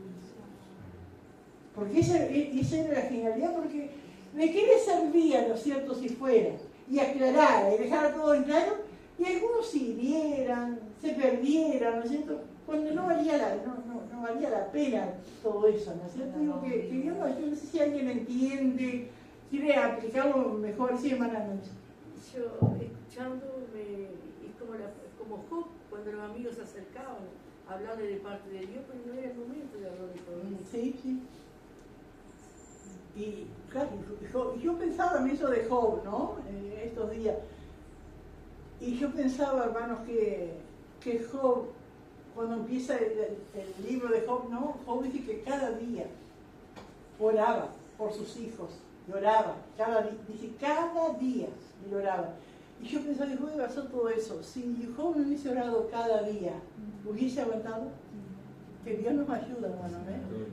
Porque esa era la finalidad, porque ¿de qué le servía, ¿no es cierto?, si fuera y aclarara y dejara todo en claro, y algunos se hirieran, se perdieran, ¿no es cierto?, cuando no valía la pena todo eso, ¿no es cierto? Digo que Dios nos ayude, no sé si alguien entiende, quiere aplicarlo mejor, sí, hermana Nancy. Yo escuchándome, es como Job, cuando los amigos se acercaban a hablarle de parte de Dios, pero no era el momento de hablar de todo eso. Sí. Y claro, yo pensaba en eso de Job, ¿no? Estos días. Y yo pensaba, hermanos, que Job, cuando empieza el libro de Job, ¿no? Job dice que cada día oraba por sus hijos, lloraba, dice cada día lloraba. Y yo pensaba, Dios iba a hacer todo eso. Si Job no hubiese orado cada día, ¿hubiese aguantado? Que Dios nos ayude, hermano,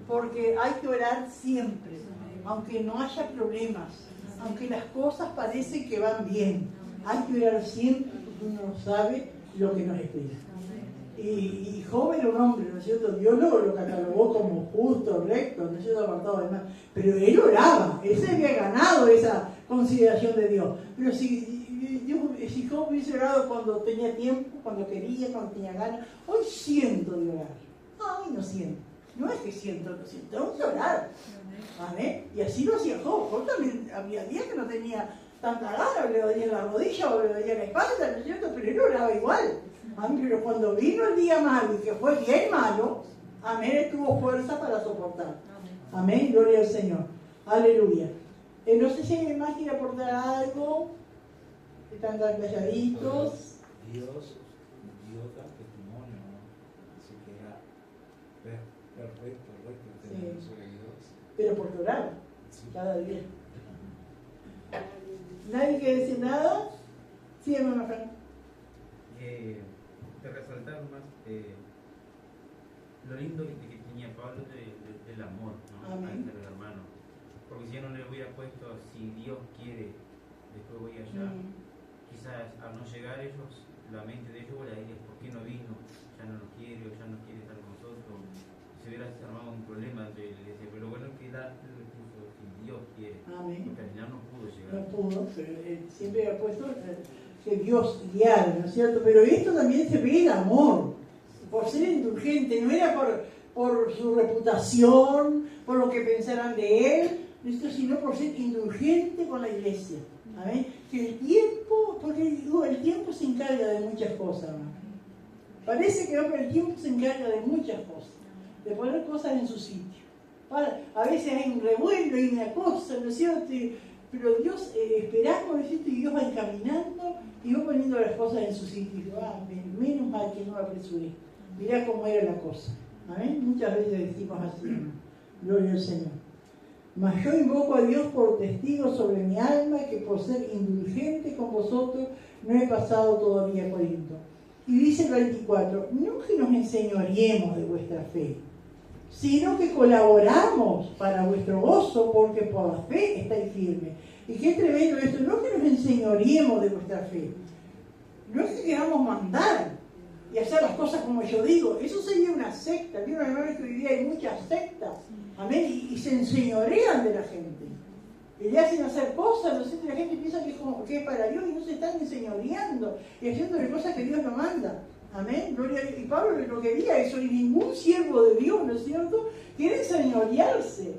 porque hay que orar siempre, aunque no haya problemas, aunque las cosas parecen que van bien. Hay que orar siempre porque uno no sabe lo que nos espera. Y Job era un hombre, ¿no es cierto? Dios lo catalogó como justo, recto, ¿no es cierto?, apartado del mal. Pero él oraba, él se había ganado esa consideración de Dios. Pero si Job hubiese orado cuando tenía tiempo, cuando quería, cuando tenía ganas, hoy siento de orar. Ay, no siento. No es que siento, no siento, tengo que orar. ¿Vale? Y así lo hacía Job. Job también había días que no tenía tanta gana, le dolía la rodilla o le dolía la espalda, ¿no es cierto? Pero él oraba igual. Amén. Pero cuando vino el día malo y que fue bien malo, amén, él tuvo fuerza para soportar. Amén, gloria al Señor. Aleluya. No sé si alguien más quiere aportar algo. Están tan calladitos. Dios da testimonio, ¿no? Así que era perfecto, tener eso de Dios. Pero porque oraba, Sí. cada día. ¿Nadie quiere decir nada? Sí, hermano Frank. De resaltar más lo lindo que tenía Pablo del amor, ¿no? Amén. Entre los hermanos. Porque si yo no le hubiera puesto, si Dios quiere, después voy allá, quizás al no llegar ellos, la mente de ellos hubiera dicho, ¿por qué no vino? Ya no nos quiere o ya no quiere estar con nosotros. Se hubiera armado un problema entre él. Pero lo bueno es que da le puso, si Dios quiere. Amén. Porque al final no pudo llegar. No pudo, pero siempre ha puesto que Dios guiara, ¿no es cierto? Pero esto también se ve el amor, por ser indulgente, no era por su reputación, por lo que pensaran de él, sino por ser indulgente con la iglesia. ¿Amén? Que el tiempo, porque digo, el tiempo se encarga de muchas cosas, ¿no? Parece que no, pero el tiempo se encarga de muchas cosas, de poner cosas en su sitio. A veces hay un revuelo y una cosa, ¿no es cierto? Pero Dios, esperamos, ¿no es cierto? Y Dios va encaminando y va poniendo las cosas en su sitio. Y digo, menos mal que no apresuré. Mirá cómo era la cosa. ¿Amén? Muchas veces decimos así, ¿no? Gloria al Señor. Mas yo invoco a Dios por testigo sobre mi alma que por ser indulgente con vosotros no he pasado todavía a Corinto. Y dice el 24, no que nos enseñoreemos de vuestra fe, sino que colaboramos para vuestro gozo, porque por la fe estáis firmes. Y qué tremendo esto, no que nos enseñoreemos de vuestra fe, no es que queramos mandar y hacer las cosas como yo digo, eso sería una secta. Vieron, hermanos, que hoy día hay muchas sectas, amén, y se enseñorean de la gente, y le hacen hacer cosas, ¿no sé? La gente piensa que es para Dios y no se están enseñoreando y haciéndole cosas que Dios no manda. Amén, gloria a Dios. Y Pablo no quería eso, y ningún siervo de Dios, ¿no es cierto?, quiere enseñorearse.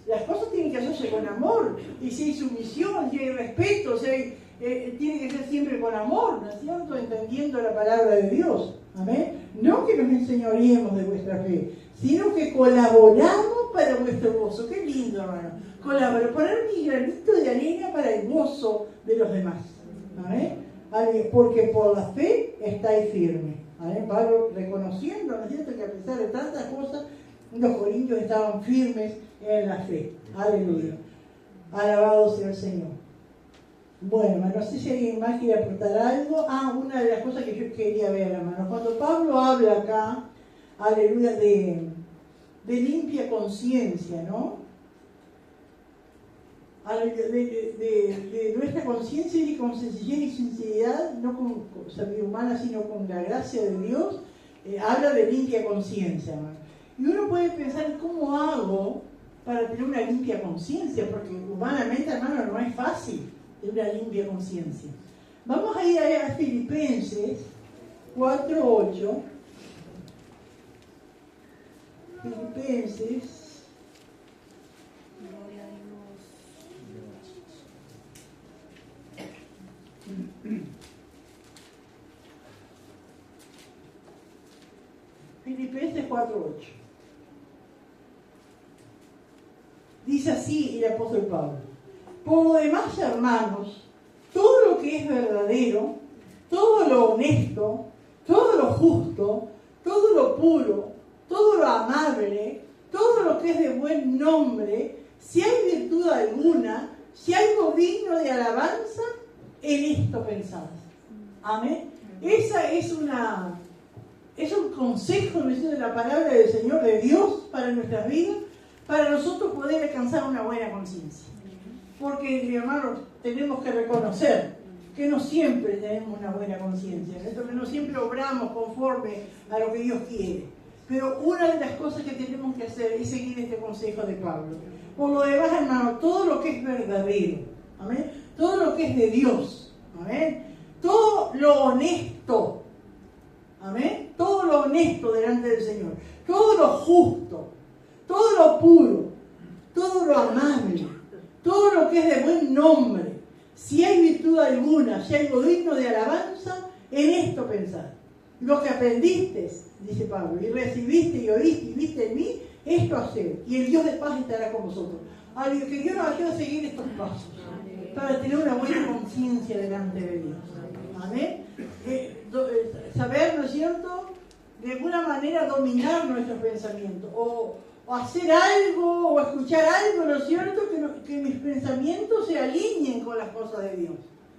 Las cosas tienen que hacerse con amor, y si hay sumisión, si hay respeto, tiene que ser siempre con amor, ¿no es cierto?, entendiendo la palabra de Dios. Amén. No que nos enseñoreemos de vuestra fe, sino que colaboramos para vuestro gozo. Qué lindo, hermano. Colaborar, poner mi granito de arena para el gozo de los demás. Amén. Porque por la fe estáis firmes. ¿Amén? Pablo reconociendo, ¿no es cierto?, que a pesar de tantas cosas, los corintios estaban firmes en la fe. Aleluya. Alabado sea el Señor. Bueno, no sé si alguien más quiere aportar algo. Una de las cosas que yo quería ver, hermano. Cuando Pablo habla acá, aleluya, de limpia conciencia, ¿no? De nuestra conciencia y con sencillez y sinceridad, no con sabiduría humana, sino con la gracia de Dios, habla de limpia conciencia, hermano. Y uno puede pensar, ¿cómo hago para tener una limpia conciencia? Porque humanamente, hermano, no es fácil tener una limpia conciencia. Vamos a ir a Filipenses 4:8. Filipenses. Filipenses 4:8. Dice así el apóstol Pablo: por lo demás, hermanos, todo lo que es verdadero, todo lo honesto, todo lo justo, todo lo puro, todo lo amable, todo lo que es de buen nombre, si hay virtud alguna, si hay algo digno de alabanza, en esto pensad. Amén. Esa es un consejo, ¿no es cierto?, de la palabra del Señor, de Dios para nuestras vidas, para nosotros poder alcanzar una buena conciencia. Porque, hermanos, tenemos que reconocer que no siempre tenemos una buena conciencia, que no siempre obramos conforme a lo que Dios quiere. Pero una de las cosas que tenemos que hacer es seguir este consejo de Pablo. Por lo demás, hermanos, todo lo que es verdadero, amén, todo lo que es de Dios, amén, todo lo honesto, amén, todo lo honesto delante del Señor, todo lo justo, todo lo puro, todo lo amable, todo lo que es de buen nombre, si hay virtud alguna, si hay algo digno de alabanza, en esto pensad. Lo que aprendiste, dice Pablo, y recibiste y oíste y viste en mí, esto hacer, y el Dios de paz estará con vosotros. Que Dios nos ayude a seguir estos pasos, para tener una buena conciencia delante de Dios. Amén. Saber, ¿no es cierto?, de alguna manera dominar nuestros pensamientos, o hacer algo, o escuchar algo, ¿no es cierto?, que mis pensamientos se alineen con las cosas de Dios.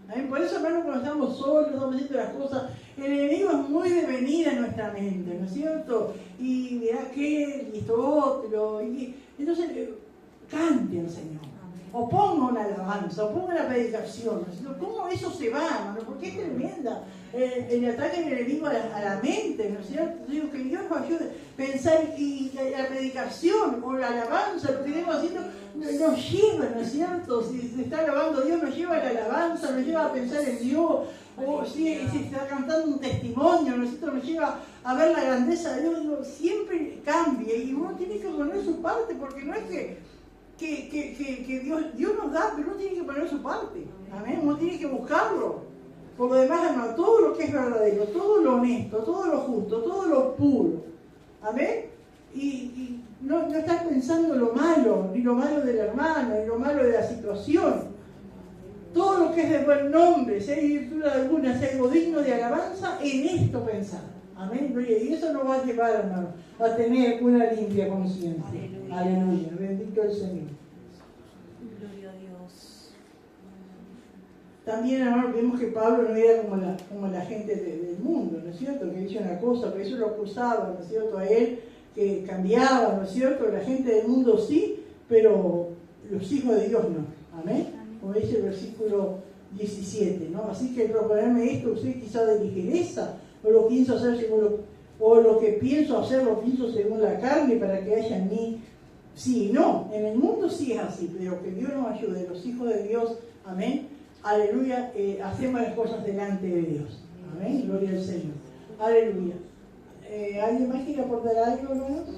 ¿Amén? Por eso, hermano, cuando estamos solos, estamos haciendo las cosas, el enemigo es muy de venir a nuestra mente, ¿no es cierto? Y mira aquel, y esto otro, y entonces cante al Señor, o ponga una alabanza, o ponga una predicación, ¿no es cierto? ¿Cómo eso se va, hermano? Porque es tremenda el ataque del enemigo a la mente, ¿no es cierto? Digo, que Dios nos ayude a pensar, y la predicación o la alabanza, lo que estamos haciendo, nos lleva, ¿no es cierto? Si se está alabando a Dios, nos lleva a la alabanza, nos lleva a pensar en Dios, o si se está cantando un testimonio, ¿no es cierto?, nos lleva a ver la grandeza de Dios. Digo, siempre cambia, y uno tiene que poner su parte, porque no es que Dios nos da, pero uno tiene que poner su parte. Amén. Uno tiene que buscarlo. Por lo demás, hermano, todo lo que es verdadero, todo lo honesto, todo lo justo, todo lo puro. Amén. Y no estar pensando lo malo, ni lo malo del hermano, ni lo malo de la situación. Todo lo que es de buen nombre, si hay virtud alguna, si hay algo digno de alabanza, en esto pensar. Amén. Y eso nos va a llevar, hermano, a tener una limpia conciencia. Aleluya. Bendito el Señor. Gloria a Dios. También, hermano, vemos que Pablo no era como la gente del mundo, ¿no es cierto? Que dice una cosa, pero eso lo acusaba, ¿no es cierto?, a él, que cambiaba, ¿no es cierto? La gente del mundo sí, pero los hijos de Dios no. Amén. Como dice el versículo 17, ¿no? Así que proponerme esto, usted quizá de ligereza, o lo pienso hacer o lo que pienso hacer lo pienso según la carne, para que haya en mí. Sí, no, en el mundo sí es así, pero que Dios nos ayude, los hijos de Dios, amén, aleluya, hacemos las cosas delante de Dios, amén, gloria al Señor, aleluya. ¿Alguien más quiere aportar algo, hermanos?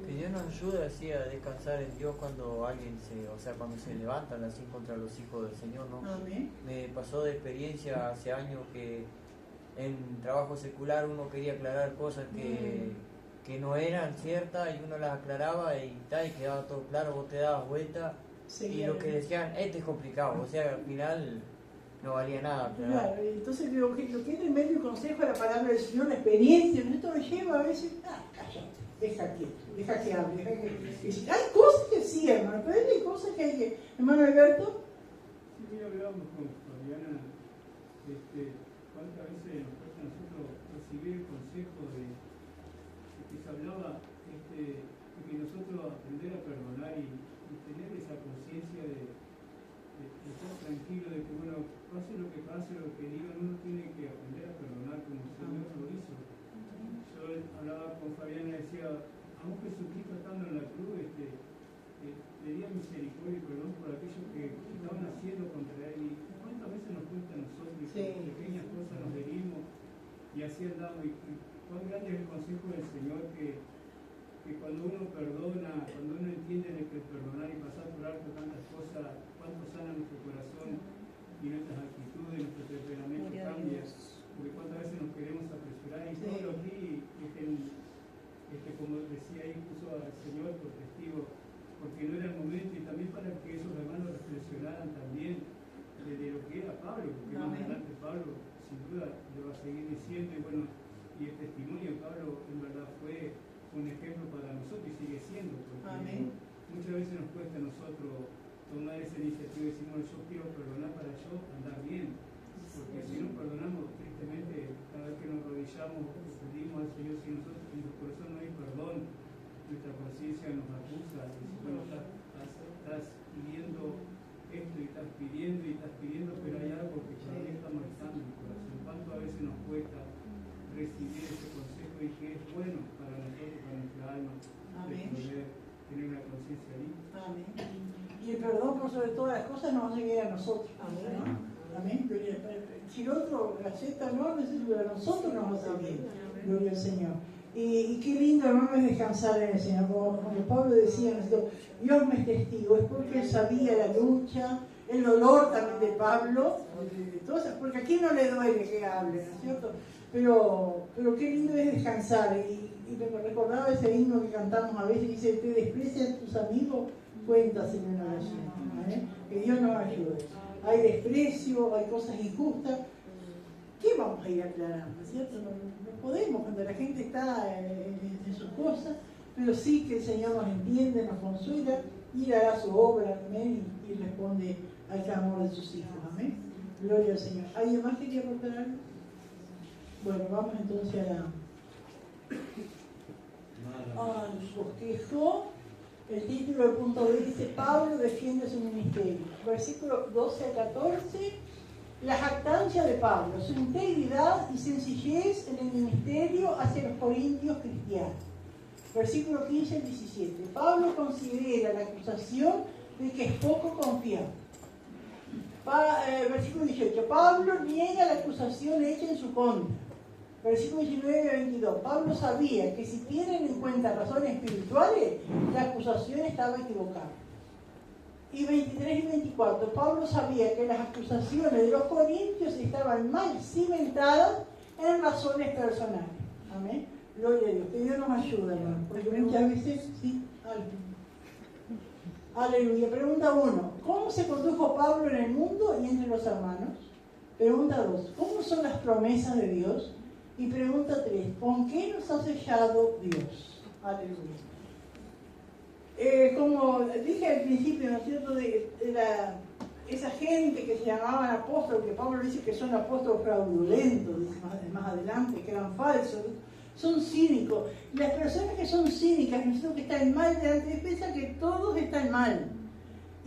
Que Dios nos ayude así a descansar en Dios cuando alguien cuando se levantan así contra los hijos del Señor, ¿no? Amén. Me pasó de experiencia hace años que en trabajo secular uno quería aclarar cosas que no eran ciertas, y uno las aclaraba y quedaba todo claro, vos te dabas vuelta, y lo que decían, es complicado, o sea, al final no valía nada aclarar. Claro, entonces lo que es el medio consejo de la palabra del Señor, la experiencia, esto me lleva a veces, cállate, deja que hable, hay cosas que sí, hermano, pero hay cosas que hay que, hermano Alberto. Sí, hablábamos con Fabiana, cuántas veces nos cuesta a nosotros recibir el consejo de que se hablaba de que nosotros aprender a perdonar y tener esa conciencia de estar tranquilo, de que bueno, pase lo que digan, uno tiene que aprender a perdonar como el Señor lo hizo. Yo hablaba con Fabiana y decía, aún Jesucristo estando en la cruz, pedía misericordia y perdón por aquellos que estaban haciendo contra él. Y cuántas veces nos cuesta a nosotros, y con pequeñas cosas nos herimos y así andamos. Y cuán grande es el consejo del Señor, que cuando uno perdona, cuando uno entiende de que perdonar y pasar por alto tantas cosas, cuánto sana nuestro corazón y nuestras actitudes, nuestro temperamento cambia. Porque cuántas veces nos queremos apresurar, y todos los días, como decía ahí, puso al Señor por testigo, porque no era el momento, y también para que esos hermanos reflexionaran también de lo que era Pablo, porque más adelante Pablo sin duda le va a seguir diciendo, y bueno, y el testimonio de Pablo en verdad fue un ejemplo para nosotros y sigue siendo, porque muchas veces nos cuesta a nosotros tomar esa iniciativa y decimos, yo quiero perdonar para yo andar bien, porque si no perdonamos, tristemente, cada vez que nos arrodillamos, pedimos al Señor, si nosotros en nuestro corazón no hay perdón, nuestra conciencia nos acusa, y si bueno, estás pidiendo esto y estás pidiendo, pero hay algo que todavía está marcando en el corazón. ¿Cuánto a veces nos cuesta recibir ese consejo y que es bueno para nosotros, para nuestra alma, de poder tener una conciencia limpia? Amén. Y el perdón por sobre todas las cosas nos va a llegar a nosotros. Amén. ¿No? Amén. Si el otro acepta, no, a nosotros nos va a servir. Gloria al Señor. Y qué lindo, hermano, es descansar en el Señor. Como Pablo decía, Dios me es testigo, es porque él sabía la lucha, el dolor también de Pablo, porque a quién no le duele que hable, ¿no es cierto? pero qué lindo es descansar. Y me recordaba ese himno que cantamos a veces, dice, te desprecian tus amigos, cuéntaselo en oración. Que Dios nos ayude. Hay desprecio, hay cosas injustas. ¿Qué vamos a ir aclarando? ¿Cierto? No podemos cuando la gente está en sus cosas, pero sí que el Señor nos entiende, nos consuela y hará su obra, amén, y responde al clamor de sus hijos, amén. Gloria al Señor. ¿Alguien más quería aportar algo? Bueno, vamos entonces al bosquejo. El título del punto B dice: Pablo defiende su ministerio. Versículos 12 a 14. La jactancia de Pablo, su integridad y sencillez en el ministerio hacia los corintios cristianos. Versículo 15 al 17. Pablo considera la acusación de que es poco confiable. Versículo 18. Pablo niega la acusación hecha en su contra. Versículo 19 a 22. Pablo sabía que si tienen en cuenta razones espirituales, la acusación estaba equivocada. Y 23 y 24. Pablo sabía que las acusaciones de los corintios estaban mal cimentadas en razones personales. Amén. Gloria a Dios. Que Dios nos ayude, hermano. Porque muchas veces, sí, aleluya. Pregunta 1. ¿Cómo se condujo Pablo en el mundo y entre los hermanos? Pregunta 2. ¿Cómo son las promesas de Dios? Y pregunta 3, ¿con qué nos ha sellado Dios? Aleluya. Como dije al principio, ¿no es cierto?, esa gente que se llamaban apóstoles, que Pablo dice que son apóstoles fraudulentos, dice más adelante, que eran falsos, son cínicos. Las personas que son cínicas, ¿no es cierto?, que están mal delante de Dios, piensan que todos están mal.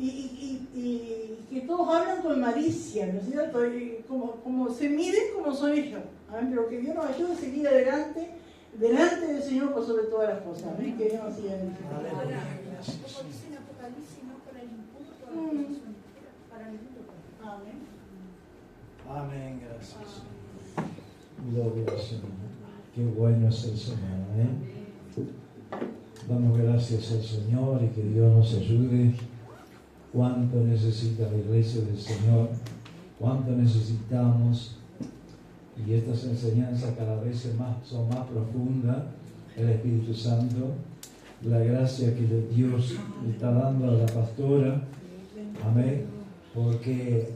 Y que todos hablan con malicia, ¿no es cierto? Como se miden como son ellos. Amén. Pero que Dios nos ayude a seguir adelante, delante del Señor por sobre todas las cosas. Amén. Que Dios nos siga bendiciendo. Como dice en Apocalipsis, no para el impuro, para el mundo. Amén. Amén, gracias. Gloria al Señor. Qué bueno es el Señor. Amén. Damos gracias al Señor y que Dios nos ayude. Cuánto necesita la iglesia del Señor, cuánto necesitamos, y estas enseñanzas cada vez son más profundas. El Espíritu Santo, la gracia que Dios le está dando a la pastora, amén, porque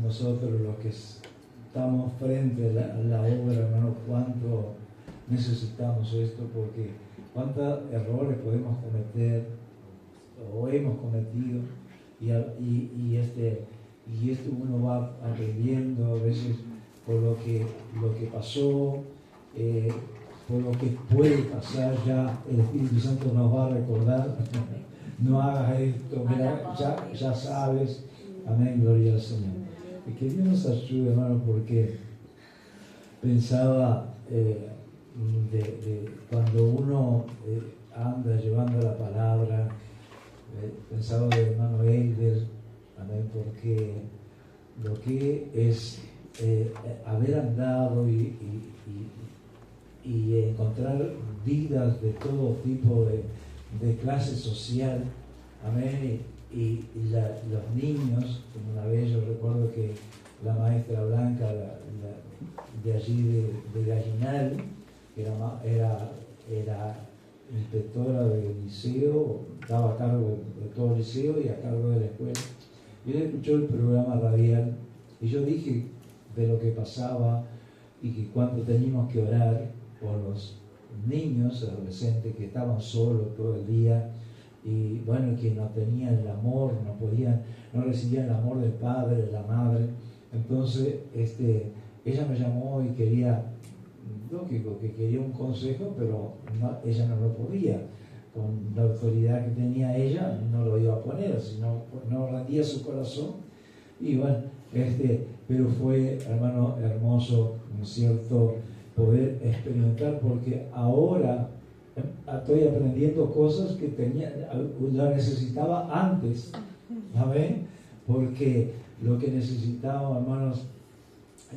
nosotros los que estamos frente a la obra, hermano, cuánto necesitamos esto, porque cuántos errores podemos cometer o hemos cometido. Y esto uno va aprendiendo a veces por lo que pasó, por lo que puede pasar. Ya el Espíritu Santo nos va a recordar: no hagas esto, mira, ya sabes. Amén, gloria al Señor. Y que Dios nos ayude, hermano, porque pensaba de cuando uno anda llevando la palabra. Pensaba de hermano Eider, amén, porque lo que es haber andado y encontrar vidas de todo tipo de clase social, amén, y los niños, como una vez yo recuerdo que la maestra Blanca de allí de Gallinal, que era inspectora del liceo, estaba a cargo de todo el liceo y a cargo de la escuela. Y él escuchó el programa radial y yo dije de lo que pasaba y que cuánto teníamos que orar por los niños, adolescentes que estaban solos todo el día y bueno, que no tenían el amor, no recibían el amor del padre, de la madre. Entonces ella me llamó y quería, lógico, que quería un consejo, pero ella no lo podía. Con la autoridad que tenía ella, no lo iba a poner, sino no rendía su corazón. Y bueno, pero fue, hermano, hermoso, ¿no es cierto?, poder experimentar, porque ahora estoy aprendiendo cosas que la necesitaba antes, ¿saben? Porque lo que necesitaba, hermanos,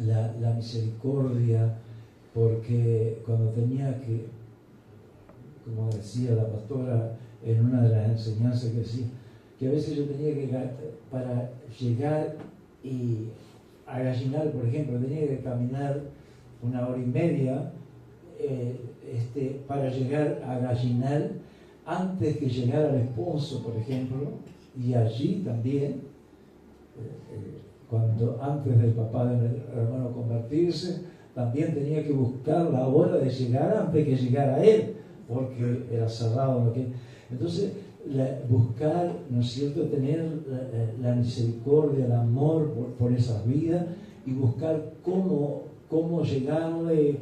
la misericordia, porque cuando tenía que, como decía la pastora en una de las enseñanzas que decía, que a veces yo tenía que, para llegar a Gallinal, por ejemplo, tenía que caminar 1 hora y media para llegar a Gallinal antes que llegara el esposo, por ejemplo, y allí también, antes del papá del hermano convertirse, también tenía que buscar la hora de llegar antes que llegara él, porque era cerrado. Entonces, buscar, ¿no es cierto?, tener la misericordia, el amor por esas vidas y buscar cómo llegarle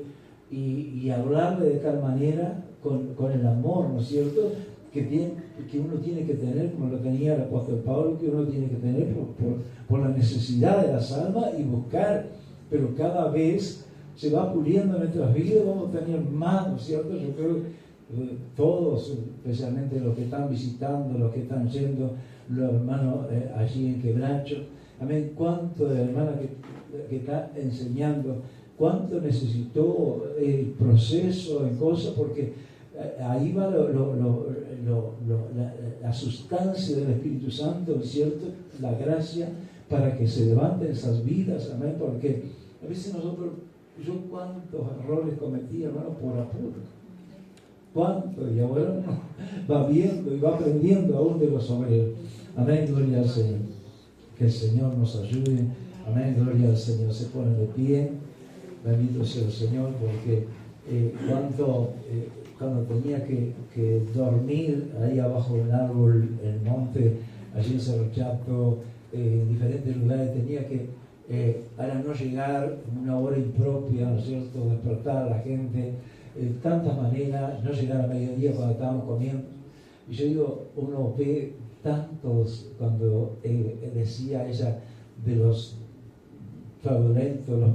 y hablarle de tal manera con el amor, ¿no es cierto?, que uno tiene que tener, como lo tenía el apóstol Pablo, que uno tiene que tener por la necesidad de las almas y buscar, pero cada vez se va puliendo nuestras vidas, vamos a tener más, ¿no es cierto? Yo creo que todos, especialmente los que están visitando, los que están yendo, los hermanos allí en Quebracho, amén, cuánto de hermanas que está enseñando, cuánto necesitó el proceso en cosas, porque ahí va la sustancia del Espíritu Santo, ¿no es cierto? La gracia para que se levanten esas vidas, amén, porque a veces yo cuántos errores cometí, hermano, por apuro, cuánto, y ahora uno va viendo y va aprendiendo aún de los obreros, amén, gloria al Señor, que el Señor nos ayude, amén, gloria al Señor. Se pone de pie, bendito sea el Señor, porque cuando tenía que dormir ahí abajo del árbol, en el monte, allí en Cerro Chato, en diferentes lugares, tenía que, para no llegar 1 hora impropia, ¿no es cierto?, despertar a la gente, tantas maneras, no llegar a mediodía cuando estábamos comiendo. Y yo digo, uno ve tantos, cuando decía ella de los fraudulentos, los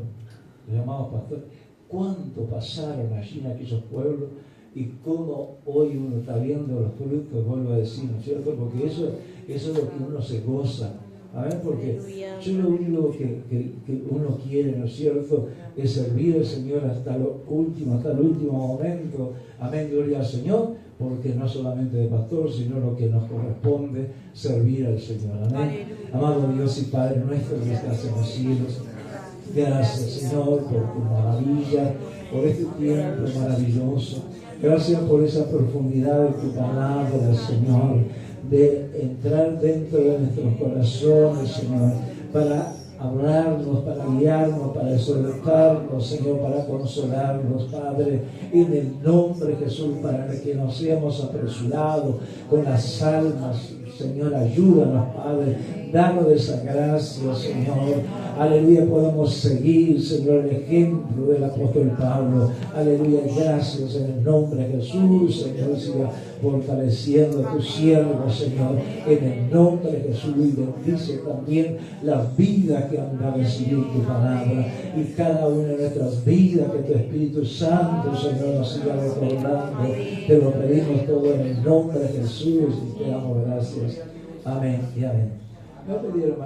llamados pastores, cuánto pasaron allí en aquellos pueblos y cómo hoy uno está viendo los frutos, vuelvo a decir, ¿no es cierto? Porque eso es lo que uno se goza. Amén, porque yo lo único que uno quiere, ¿no es cierto?, es servir al Señor hasta el último momento. Amén, gloria al Señor, porque no solamente de pastor, sino lo que nos corresponde, servir al Señor. Amén. Amado Dios y Padre nuestro que estás en los cielos, gracias, Señor, por tu maravilla, por este tiempo maravilloso. Gracias por esa profundidad de tu palabra, Señor, de entrar dentro de nuestros corazones, Señor, para hablarnos, para guiarnos, para exhortarnos, Señor, para consolarnos, Padre, en el nombre de Jesús, para que nos seamos apresurados con las almas. Señor, ayúdanos, Padre, danos de esa gracia, Señor. Aleluya, podemos seguir, Señor, el ejemplo del apóstol Pablo. Aleluya, gracias en el nombre de Jesús, Señor. Siga fortaleciendo a tu siervo, Señor, en el nombre de Jesús. Y bendice también las vidas que han de recibir tu palabra. Y cada una de nuestras vidas, que tu Espíritu Santo, Señor, nos siga recordando. Te lo pedimos todo en el nombre de Jesús y te damos gracias. Amén y amén. Me voy a pedir, hermano.